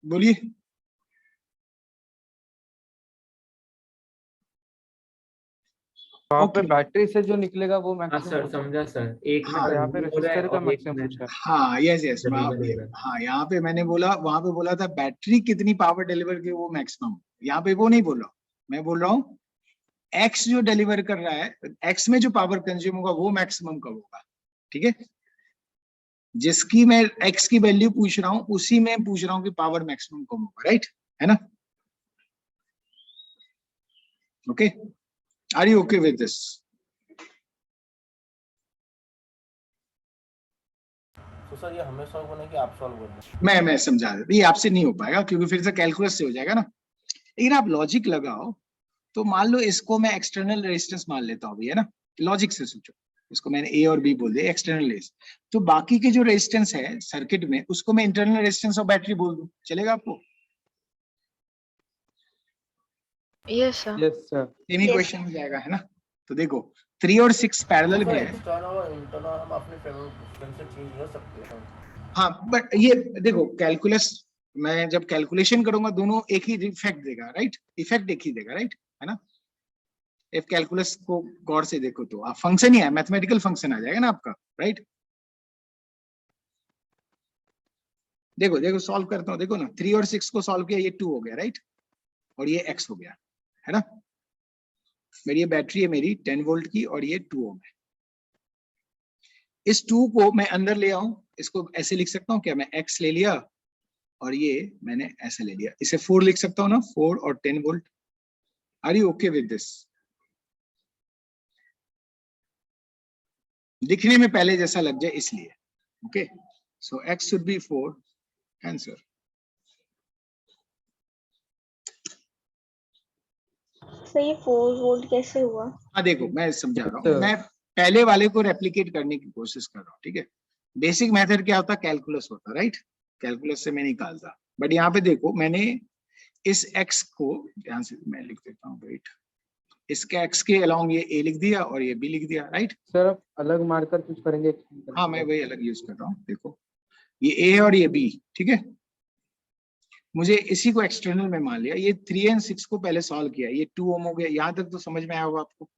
बोलिए। वहाँ पे ओके बैटरी से जो निकलेगा वो हाँ मैक्सिमम सर, पूछा है। समझा सर। एक में हाँ, और यहाँ पे कंज्यूम हो रहा है रेसिस्टर का और एक मैक्सिमम में पूछा है। हाँ, यस यस, डिलीवर हो रहा है। हाँ, यहाँ पे मैंने बोला, वहां पे बोला था बैटरी कितनी पावर डिलीवर की वो मैक्सिमम, यहाँ पे वो नहीं बोल रहा हूँ। मैं बोल रहा हूँ एक्स जो डिलीवर कर रहा है, एक्स में जो पावर कंज्यूम होगा वो मैक्सिमम कब होगा, ठीक है। जिसकी मैं एक्स की वैल्यू पूछ रहा हूँ उसी में पूछ रहा हूँ कि पावर मैक्सिमम कब होगा, राइट, है ना। Okay, are you okay with this? तो सर ये हमें सॉल्व करना है कि आप सॉल्व कर दें? मैं समझा देता, ये आपसे नहीं हो पाएगा क्योंकि फिर से कैलकुलस से हो जाएगा ना। लेकिन आप लॉजिक लगाओ, तो मान लो इसको मैं एक्सटर्नल रेजिस्टेंस मान लेता हूँ, है ना, लॉजिक से सोचो। इसको मैंने ए और बी बोल दिया एक्सटर्नल रेजिस्टेंस, तो बाकी के जो रेजिस्टेंस है सर्किट में उसको मैं इंटरनल रेजिस्टेंस ऑफ बैटरी बोल दूं, चलेगा आपको? Yes sir. Yes sir. Same ही Yes. क्वेश्चन हो जाएगा, है ना। तो देखो 3 और 6 पैरेलल में है। एक्सटर्नल और इंटरनल हम अपने फ्रेंड से चेंज कर सकते हैं। हाँ, बट ये देखो कैलकुलस, मैं जब कैलकुलेशन करूंगा दोनों एक ही इफेक्ट देगा, राइट, इफेक्ट एक ही देगा, राइट, है ना। इफ कैलकुलस को गौर से देखो तो आप फंक्शन ही है, मैथमेटिकल फंक्शन आ जाएगा ना आपका, राइट। देखो देखो सॉल्व करता हूँ, देखो ना 3 और 6 को सॉल्व किया, ये 2 हो गया, राइट, और ये x हो गया, है ना। मेरी ये बैटरी है मेरी 10 वोल्ट की और ये 2 ओम है। इस 2 को मैं अंदर ले आऊं, इसको ऐसे लिख सकता हूँ क्या, मैं x ले लिया और ये मैंने ऐसे ले लिया, इसे 4 लिख सकता हूँ ना, 4 और 10 volt. Are you okay with this? दिखने में पहले जैसा लग जाए इसलिए, okay. So x should be 4, answer. Sir ये 4 वोल्ट कैसे हुआ? हाँ देखो मैं समझा रहा हूँ, तो- मैं पहले वाले को रेप्लिकेट करने की कोशिश कर रहा हूँ, ठीक है। बेसिक मेथड क्या होता, कैलकुलस होता, राइट, कैलकुलस से मैं निकालता। बट यहाँ पे देखो मैंने इस x को, ध्यान से मैं लिख देता हूँ, वेट, इसके x के अलोंग ये a लिख दिया और ये b लिख दिया, राइट। सर आप अलग मार्कर चूज करेंगे? हाँ मैं वही अलग यूज कर रहा हूँ, देखो ये a और ये b, ठीक है। मुझे इसी को एक्सटर्नल में मान लिया, ये 3 और 6 को पहले सॉल्व किया, ये 2 ओम हो गया, यहाँ तक तो समझ में आया होगा आपको।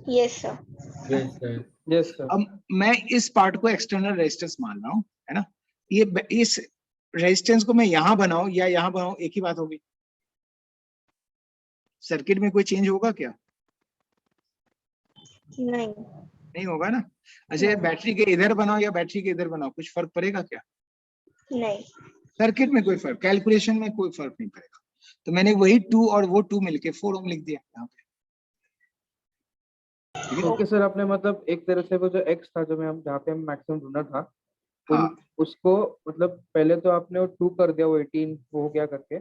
Yes sir. Yes sir. Yes sir. अब मैं इस पार्ट को एक्सटर्नल रेजिस्टेंस मान रहा हूँ, है ना। ये इस रेजिस्टेंस को मैं यहाँ बनाऊं या यहाँ बनाऊं एक ही बात होगी। सर्किट में कोई चेंज होगा क्या? नहीं। नहीं होगा ना। अच्छा बैटरी के इधर बनाओ या बैटरी के इधर बनाओ, कुछ फर्क पड़ेगा क्या? नहीं। सर्किट में कोई फर्क, कैलकुलेशन में कोई फर्क नहीं पड़ेगा। तो मैंने वही 2 और वो 2 मिलके 4 ओम लिख दिया यहाँ पे, ठीक है। ओके सर, आपने मतलब एक तरह से वो जो x था जो मैं हम जहाँ पे हम मैक्सिमम ढूंढना था, हाँ उसको मतलब पहले तो आपने वो 2 कर दिया, वो 18 वो हो गया करके,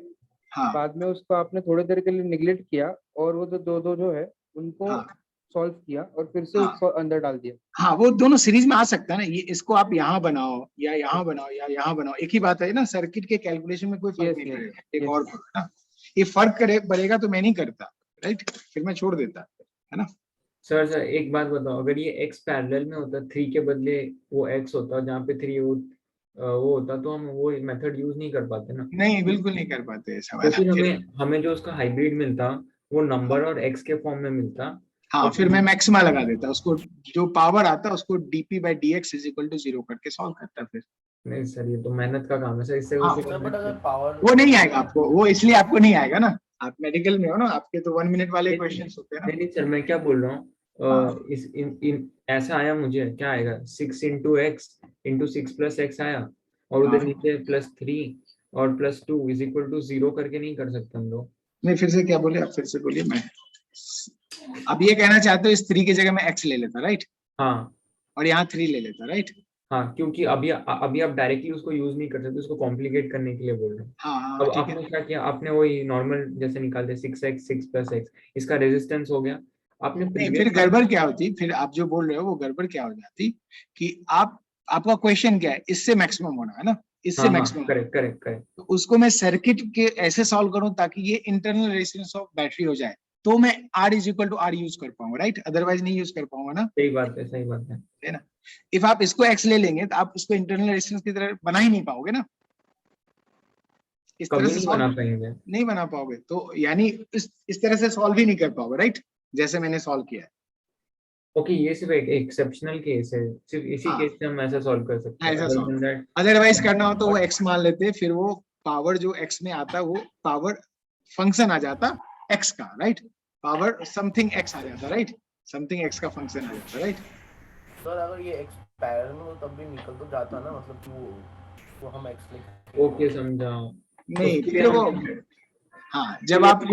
हाँ बाद में उसको आपने थोड़ी देर के लिए निगलेक्ट किया और वो जो दो जो है उनको हाँ सॉल्व किया और फिर से हाँ। उसको अंदर डाल दिया। हाँ, वो दोनों सीरीज में आ सकता है ना, ये इसको आप यहाँ बनाओ या यहाँ बनाओ या यहाँ बनाओ, एक ही बात है ना। सर्किट के कैलकुलेशन में कोई फर्क Yes, नहीं yes, पड़ेगा। एक yes. और फर्क ना, ये फर्क करे पड़ेगा तो मैं नहीं करता, राइट, फिर मैं छोड़ देता, है ना। सर एक बात बताओ, अगर ये x पैरेलल में होता, 3 के बदले वो x होता, जहाँ पे 3 वो होता, तो हम वो मेथड यूज नहीं कर पाते ना। नहीं बिल्कुल नहीं कर पाते ऐसा तो वाला। फिर फिर हमें जो उसका हाइब्रिड मिलता, वो नंबर और x के फॉर्म में मिलता। हाँ, फिर मैं मैक्सिमा लगा देता, उसको जो पावर आता उसको dp by dx is equal to 0 करके सॉल्व करता फिर। नहीं सर, ये तो मेहनत का काम है सर, इससे हाँ, वो सर बट अगर पावर वो नहीं आएगा आपको, वो इसलिए आपको नहीं आएगा ना, आप मेडिकल में हो ना, आपके तो 1 मिनट वाले नहीं, क्वेश्चन होते हैं ना। नहीं सर, मैं क्या बोल रहा हूँ, हाँ। इस इन ऐसा आया, मुझे क्या आएगा, 6 into x into 6 plus x आया, और उधर हाँ। नीचे +3 और +2 is equal to 0 करके नहीं कर सकते हम लोग? नहीं, फिर से क्या बोले आप, फिर से बोलिए। मैं अब ये कहना चाहते हो इस 3 की जगह मैं x ले लेता, राइट, हाँ और यहाँ 3 ले लेता, राइट। हाँ, क्योंकि अभी आप डायरेक्टली उसको यूज नहीं कर सकते, उसको कॉम्प्लिकेट करने के लिए बोल रहे हैं। हाँ हाँ अब ठीक है। आपने क्या किया, आपने वही नॉर्मल जैसे निकाल दिया, 6x 6 plus x, इसका रेजिस्टेंस हो गया। आपने नहीं, फिर प्रीवियस गड़बड़ क्या होती, फिर आप जो बोल रहे हो वो गड़बड़ क्या हो जाती कि आपका क्वेश्चन क्या है, इससे मैक्सिमम होना है ना, इससे हाँ हाँ, मैक्सिमम। Correct correct correct. तो उसको मैं सर्किट के ऐसे सॉल्व करूं ताकि ये इंटरनल रेजिस्टेंस ऑफ बैटरी हो जाए, तो मैं R is equal to R use कर पाऊंगा, राइट, अदरवाइज नहीं यूज कर पाऊंगा ना, सही बात है, सही बात है। है ना। इफ आप इसको X ले लेंगे तो आप उसको इंटरनल रेजिस्टेंस की तरह बना ही नहीं पाओगे ना, इस तरह कभी से नहीं सॉल्व बना पाएंगे। नहीं बना पाओगे, तो यानी इस तरह से सॉल्व ही नहीं कर पाओगे, राइट, जैसे मैंने सॉल्व किया है। ओके, ये सिर्फ एक एक्सेप्शनल केस है, सिर्फ इसी हाँ। केस से हम ऐसा सॉल्व कर सकते हैं। ऐसा Other solve, than that, otherwise करना हो तो वो x मान लेते, फिर वो पावर जो x में आता वो पावर फंक्शन आ जाता x का, राइट, पावर समथिंग x आ जाता, राइट, समथिंग x का फंक्शन आ जाता, राइट। सर अगर ये x पैरल में हो तब भी निकल तो जाता ना, मतलब कि वो हम x लिख ओके समझा। नहीं उसके फिर लिए वो, हम- हाँ, जब आप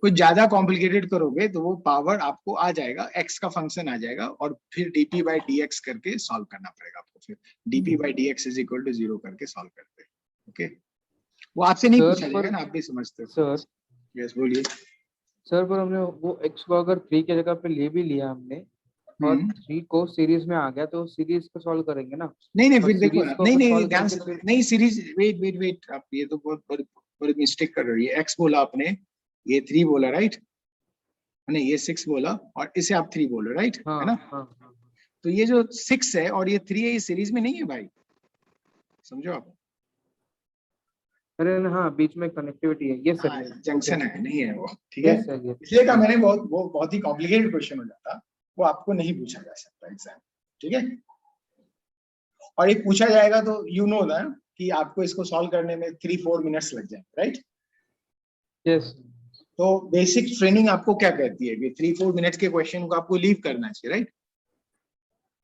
कुछ ज्यादा कॉम्प्लिकेटेड करोगे तो वो पावर आपको आ जाएगा, x का फंक्शन आ जाएगा, और फिर dp by dx करके सॉल्व करना पड़ेगा आपको, फिर dp by dx is equal to 0 करके सॉल्व करते हैं, ओके। वो आपसे नहीं सर, पूछा जाएगा पर- ना, आप भी समझते हो। सर यस बोलिए। सर पर हमने वो x को अगर 3 की जगह पे ले भी लिया हमने और 3 को सीरीज में आ गया, तो सीरीज को सॉल्व करेंगे ना। नहीं नहीं, और फिर देखो सीरीज ना, को नहीं अगर नहीं solve ध्यान करके से, फिर नहीं सीरीज, वेट वेट वेट, आप ये तो बहुत बड़ी मिस्टेक कर रही है। x बोला आपने, ये 3 बोला, राइट, नहीं ये 6 बोला, और इसे आप 3 बोलो, राइट, हाँ है ना। हाँ तो ये जो 6 है और ये 3 है, ये सीरीज में नहीं है भाई, समझो आप। अरे हाँ, बीच में कनेक्टिविटी है, ये सर। हाँ, जंक्शन है, नहीं है वो, ठीक है। Yes sir, yes. इसलिए कहा मैंने, बहुत ही कॉम्प्लिकेटेड क्वेश्चन हो जाता, वो आपको नहीं पूछा जा सकता एग्जाम, ठीक है। और एक पूछा जाएगा तो यू नो ना कि आपको इसको सॉल्व करने में 3-4 मिनट्स लग जाएंगे, राइट। यस तो बेसिक ट्रेनिंग आपको क्या कहती है कि 3-4 मिनट्स के क्वेश्चन को आपको लीव करना चाहिए, राइट,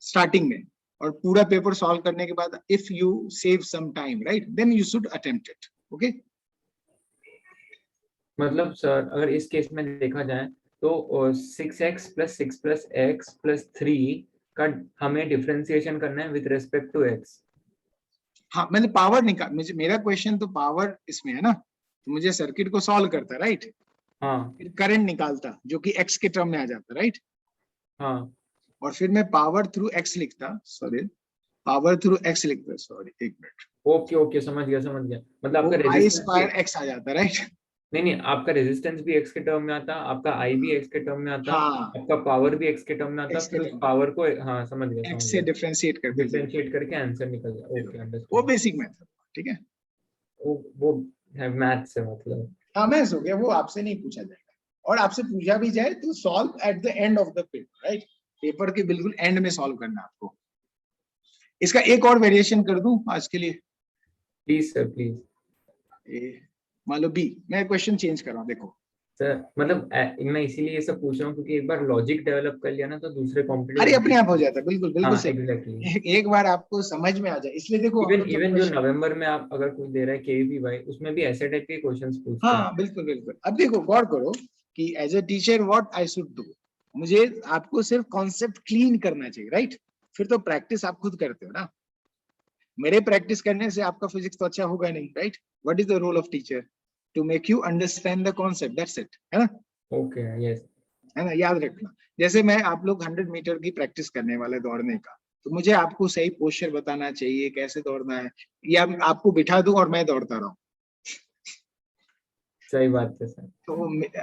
स्टार्टिंग में, और पूरा पेपर सॉल्व करने के बाद if you save some time, right, then you should attempt it, okay. मतलब सर अगर इस केस में देखा जाए तो 6x + 6 + x + 3 का हमें डिफरेंशिएशन करना है विद रिस्पेक्ट टू x। हाँ, मैंने पावर निकाल, मुझे, मेरा क्वेश्चन तो पावर इसमें है ना, तो मुझे सर्किट को सॉल्व करता, राइट, हाँ फिर करंट निकालता जो कि x के टर्म में आ जाता, राइट, हाँ और फिर मैं पावर थ्रू x लिखता, सॉरी, पावर थ्रू x लिखता, सॉरी एक मिनट, ओके ओके, समझ गया मतलब वो आपका I रेजिस्टेंस स्क्वायर x आ जाता, राइट। नहीं आपका रेजिस्टेंस भी x के टर्म में आता, आपका I भी x के टर्म में आता, हाँ, आपका पावर भी x के टर्म में आता, x के फिर उस टर्म में, पावर को हाँ समझ x गया से डिफरेंशिएट करते थे, डिफरेंशिएट करके आंसर निकल जाए। ओके वो अंडरस्टूड। बेसिक मेथड, ठीक है। वो है मैथ्स से मतलब। हाँ, मैथ्स हो गया, वो आपसे नहीं पूछा जाएगा, और आपसे पूछा भी जाए तो solve at the end of the paper, right, paper के बिल्कुल एंड में सॉल्व करना आपको। इसका एक और वेरिएशन कर दूं आज के लिए, प्लीज सर प्लीज। मान लो बी, मैं क्वेश्चन चेंज कर रहा हूँ, देखो सर मतलब मैं इसीलिए ये सब पूछ रहा हूँ क्योंकि एक बार लॉजिक डेवलप कर लिया ना तो दूसरे अरे कॉम्पिटिटिव। अपने आप हो जाता है, बिल्कुल बिल्कुल हाँ सही। एग्जैक्टली। एक बार आपको समझ में आ जाए, इसलिए देखो हम लोग जब इवन जो question- नवंबर में आप अगर कुछ दे रहे हैं KVPY उसमें भी ऐसे टाइप के क्वेश्चंस पूछते हैं। हाँ बिल्कुल बिल्कुल। अब देखो गौर करो कि as a teacher what I should do, मुझे आपको सिर्फ कॉन्सेप्ट क्लीन करना चाहिए, राइट, फिर तो प्रैक्टिस आप खुद करते हो ना, मेरे प्रैक्टिस करने से आपका फिजिक्स तो अच्छा होगा नहीं, right. What is the role of teacher, to make you understand the concept, that's it, है ना, ओके यस। है ना, याद रखना। जैसे मैं, आप लोग 100 मीटर की प्रैक्टिस करने वाले दौड़ने का, तो मुझे आपको सही पोस्चर बताना चाहिए, कैसे दौड़ना है, या आपको बिठा दूं और मैं दौड़ता रहूं, सही बात है सर। तो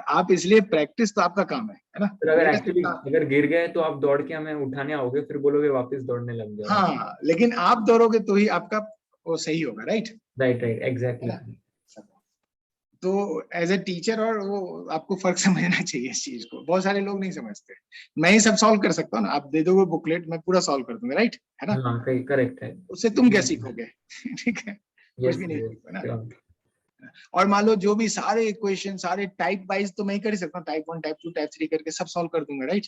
आप, इसलिए प्रैक्टिस तो आपका काम है ना। फिर अगर मेरा एक्चुअली सिर्फ अगर गिर गए तो आप दौड़ के हमें उठाने आओगे फिर बोलोगे वापस दौड़ने लग जाओ। हाँ, लेकिन आप दौड़ोगे तो ही आपका वो सही होगा, राइट, राइट है एग्जैक्टली। ना। तो एज ए टीचर, और वो आपको फर्क समझना चाहिए इस चीज को, बहुत सारे लोग नहीं समझते। मैं ही सब सॉल्व कर सकता हूँ ना, आप दे दोगे बुकलेट, मैं पूरा सॉल्व कर दूंगा, राइट, है ना, हाँ करेक्ट है। उससे तुम क्या सीखोगे ठीक है, कुछ यस भी नहीं सीखोगे ना। sure. और मान लो जो भी सारे इक्वेशन, सारे टाइप वाइज तो मैं ही कर ही सकता हूँ, टाइप 1 टाइप 2 टाइप 3 करके सब सॉल्व कर दूंगा, राइट।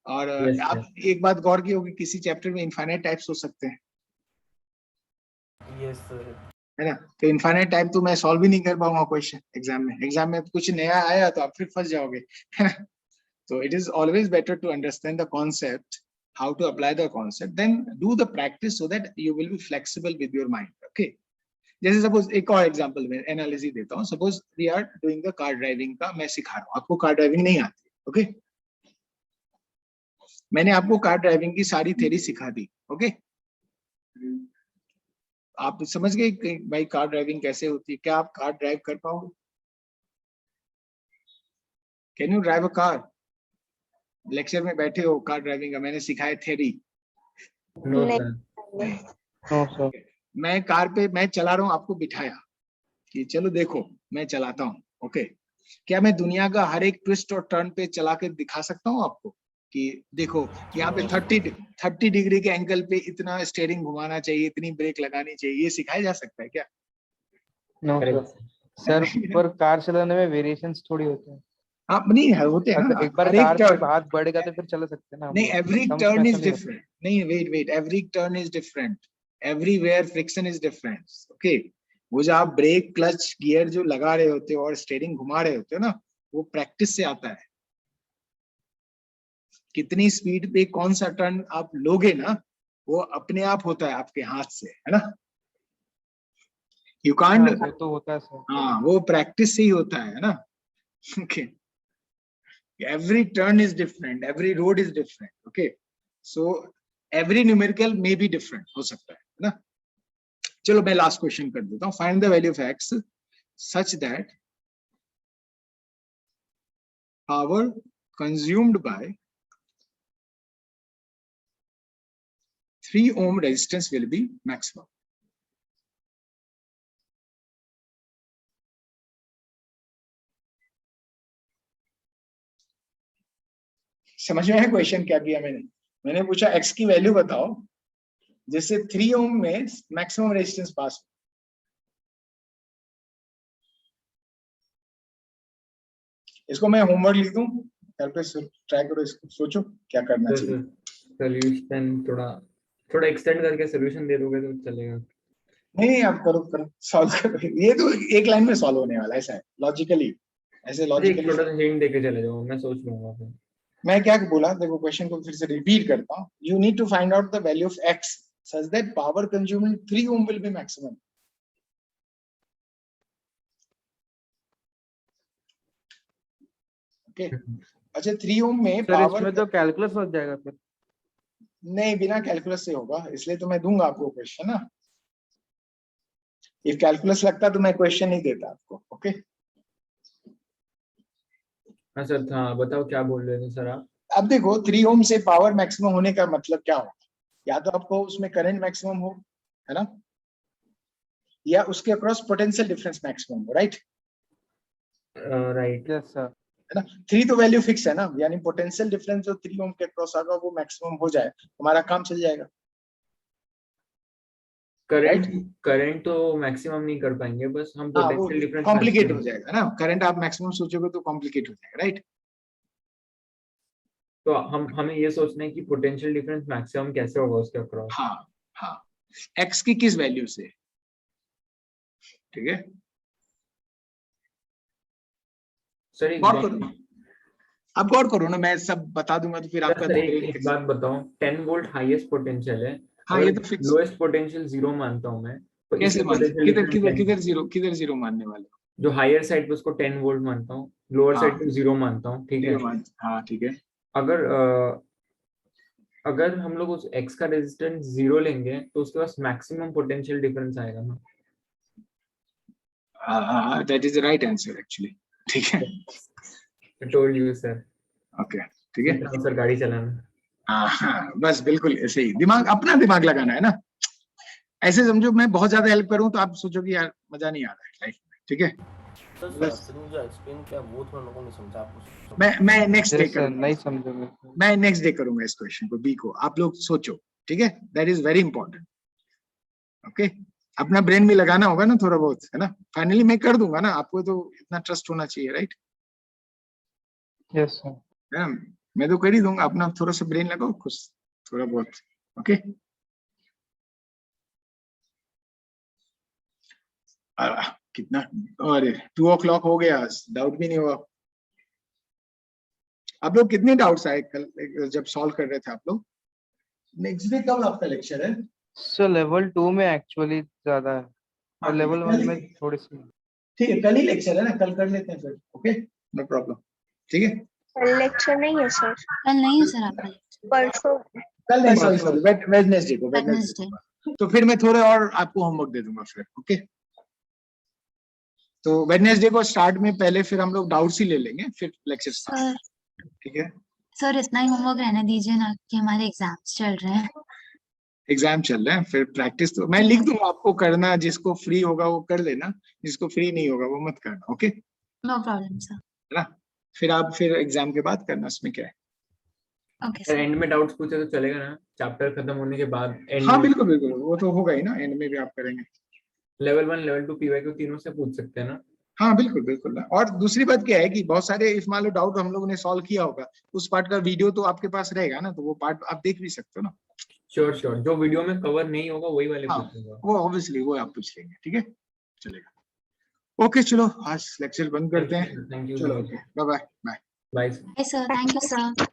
और Yes, आप एक बात गौर की होगी, किसी चैप्टर में इनफाइनाइट टाइप्स हो सकते हैं, यस सर। है ना, तो इनफाइनाइट टाइप तो मैं सॉल्व ही नहीं कर पाऊंगा क्वेश्चन एग्जाम में कुछ नया आया तो आप फिर फंस जाओगे so it is always better to understand the concept, how to apply the concept, then do the practice so that you will be flexible with your mind, okay। जैसे सपोज एक और एग्जांपल में एनालिसिस देता हूँ, suppose we are doing the car driving का, मैं सिखा रहा हूँ, आपको कार ड्राइविंग नहीं आती, ओके, मैंने आपको कार ड्राइविंग की सारी थ्योरी सिखा दी, ओके, आप समझ गए कि भाई कार ड्राइविंग कैसे होती है, क्या आप कार ड्राइव कर पाओगे, can you drive a car, lecture में बैठे हो कार ड्राइविंग का, मैंने सिखाया थ्योरी, नो नहीं। सर। No sir. मैं कार पे मैं चला रहा हूँ, आपको बिठाया कि चलो देखो मैं चलाता हूँ, ओके, क्या मैं दुनिया का हर एक ट्विस्ट और टर्न पे चला के दिखा सकता हूँ आपको कि देखो यहाँ पे 30 डिग्री के एंगल पे इतना स्टीयरिंग घुमाना चाहिए, इतनी ब्रेक लगानी चाहिए, ये सिखाया जा सकता है क्या? नो सर, पर कार चलाने में वेरिएशंस थोड़ी होते हैं। हाँ नहीं है, होते हैं ना, अगर एक बार हर एक कार से टर्न, हाथ बढ़ेगा तो फिर चला सकते हैं ना हम नहीं लोग। एवरी Terms टर्न में इज ऐसा नहीं डिफरेंट, नहीं wait every turn is different, everywhere friction is different, okay. वो जो आप ब्रेक क्लच गियर जो लगा रहे होते हो और स्टीयरिंग घुमा रहे होते हो ना, वो प्रैक्टिस से आता है। कितनी स्पीड पे कौन सा टर्न आप लोगे ना, वो अपने आप होता है आपके हाथ से, है ना। यू कांट, वो तो होता है सर। हाँ वो प्रैक्टिस से ही होता है ना, okay. Every turn is different, every road is different, okay, so every numerical may be different, हो सकता है ना। चलो मैं लास्ट क्वेश्चन कर देता हूँ, find the value of x such that power consumed by 3 ohm resistance will be maximum. समझ में है क्वेश्चन क्या किया मैंने पूछा x की वैल्यू बताओ जिससे 3 ओम में मैक्सिमम रेजिस्टेंस पास हो। इसको मैं होमवर्क लिख दूं, घर पे ट्राई करो, इसको सोचो क्या करना चाहिए। सॉल्यूशन थोड़ा एक्सटेंड करके सॉल्यूशन दे दोगे तो चलेगा। नहीं आप करो सॉल्व करो, ये तो एक लाइन में सॉल्व होने वाला है, ऐसा है लॉजिकली, ऐसे लॉजिकली। थोड़ा सा हिंट देके चले जाओ, मैं सोच लूंगा फिर। मैं क्या बोला, देखो क्वेश्चन को फिर से रिपीट करता हूँ। You need to find out the value of x such that power consumed in 3 ohm will be maximum. Okay. अच्छा 3 ohm में सर पावर, इसमें तो कैलकुलस हो जाएगा फिर। नहीं बिना कैलकुलस से होगा, इसलिए तो मैं दूंगा आपको क्वेश्चन ना। इफ कैलकुलस लगता तो मैं क्वेश्चन नहीं देता आपको, ओके। हाँ सर, हाँ बताओ क्या बोल रहे थे सर आप। अब देखो 3 ओम से पावर मैक्सिमम होने का मतलब क्या होगा, या तो आपको उसमें करंट मैक्सिमम हो, है ना, या उसके अक्रॉस पोटेंशियल डिफरेंस मैक्सिमम हो, राइट राइट। Yes sir. है ना। 3 तो वैल्यू फिक्स है ना, यानी पोटेंशियल डिफरेंस जो 3 ओम के अक्रॉस आएगा वो मैक्सिमम हो जाए, हमारा काम चल जाएगा। करंट तो मैक्सिमम नहीं कर पाएंगे, बस हम हाँ वो पोटेंशियल डिफरेंस कॉम्प्लिकेट हो जाएगा ना, करंट आप मैक्सिमम सोचोगे तो कॉम्प्लिकेट हो जाएगा, राइट। तो हमें ये सोचना है कि पोटेंशियल डिफरेंस मैक्सिमम कैसे होगा उसके अक्रॉस। हाँ x की किस वैल्यू से, ठीक है। सर आप गौर करो ना, मैं सब बता दूंगा तो फिर आपका सर एक बात बताओ, 10 वोल्ट हाईएस्ट पोटेंशियल है, हाँ ये तो फिक्स। लोएस्ट पोटेंशियल 0 मानता हूं मैं, तो कैसे इसमें मान, पोटेंशियल किधर जीरो मानने वाले हो? जो हायर साइड पे उसको 10 वोल्ट मानता हूँ, लोअर साइड पे 0 मानता हूँ, ठीक है। हाँ ठीक है। अगर हम लोग उस x का रेजिस्टेंस 0 लेंगे तो उसके पास मैक्सिमम पोटेंशियल डिफरेंस आएगा ना। That is the right answer actually, ठीक है। I told you sir. Okay ठीक है सर गाड़ी चलाना। हाँ बस बिल्कुल ऐसे ही, दिमाग अपना दिमाग लगाना है ना। ऐसे समझो मैं बहुत ज्यादा हेल्प करूं तो आप सोचो कि यार मजा नहीं आ रहा है लाइफ में, ठीक है। जो एक्सप्लेन किया वो थोड़ा लोगों ने समझा आपको। मैं नेक्स्ट डे करूंगा, नहीं समझोगे। मैं नेक्स्ट डे करूंगा इस क्वेश्चन को, बी को आप लोग सोचो, ठीक है। That is very important, okay. अपना ब्रेन भी लगाना होगा ना थोड़ा बहुत, है ना। फाइनली मैं कर दूंगा ना, आपको तो इतना ट्रस्ट होना चाहिए, राइट। Yes sir. मैं तो कर ही दूंगा, अपना थोड़ा सा ब्रेन लगाओ कुछ थोड़ा बहुत, ओके। कितना, अरे 2 o'clock हो गया, डाउट भी नहीं हुआ। आप लोग कितने डाउट्स आए कल जब सॉल्व कर रहे थे आप लोग? नेक्स्ट डे कब आपका लेक्चर है? सर लेवल 2 में एक्चुअली ज्यादा है और लेवल 1 में थोड़ी सी। ठीक है कल ही लेक्चर है ना, कल कर लेते हैं फिर, ओके नो प्रॉब्लम, ठीक है। कल लेक्चर नहीं है सर। कल नहीं है सर आपका लेक्चर। परसों। कल नहीं, सॉरी वेडनेसडे को, वेडनेसडे। तो फिर मैं थोड़े और आपको होमवर्क दे दूंगा फिर, ओके। तो वेडनेसडे को स्टार्ट में पहले फिर हम लोग डाउट्स ही ले लेंगे, फिर लेक्चर सर ठीक है। सर इतना ही होमवर्क रहने दीजिए ना कि हमारे एग्जाम्स चल रहे हैं। एग्जाम चल रहे हैं, फिर प्रैक्टिस तो मैं लिख दूंगा आपको, करना जिसको फ्री होगा वो कर लेना, जिसको फ्री नहीं होगा वो मत करना, ओके है नो प्रॉब्लम सर। ना। फिर आप फिर एग्जाम के बाद करना, उसमें क्या है। Okay sir sir. एंड में डाउट्स पूछे तो चलेगा ना, चैप्टर खत्म होने के बाद एंड हाँ में बिल्कुल बिल्कुल, वो तो होगा ही ना, एंड में भी आप करेंगे। लेवल 1 लेवल 2 पीवाईक्यू तीनों से पूछ सकते हैं ना। हाँ बिल्कुल बिल्कुल। और दूसरी बात क्या है कि बहुत सारे इफ मान लो डाउट हम लोगों ने सॉल्व किया होगा, उस पार्ट का वीडियो तो आपके पास रहेगा ना, तो वो पार्ट आप देख भी सकते हो ना। श्योर श्योर, जो वीडियो में कवर नहीं होगा वही वाले हाँ पूछूंगा। वो ऑब्वियसली वो आप पूछ लेंगे, ठीक है चलेगा। ओके चलो आज लेक्चर बंद करते हैं। Thank you. चलो okay bye bye bye. Bye. Bye sir, thank you sir.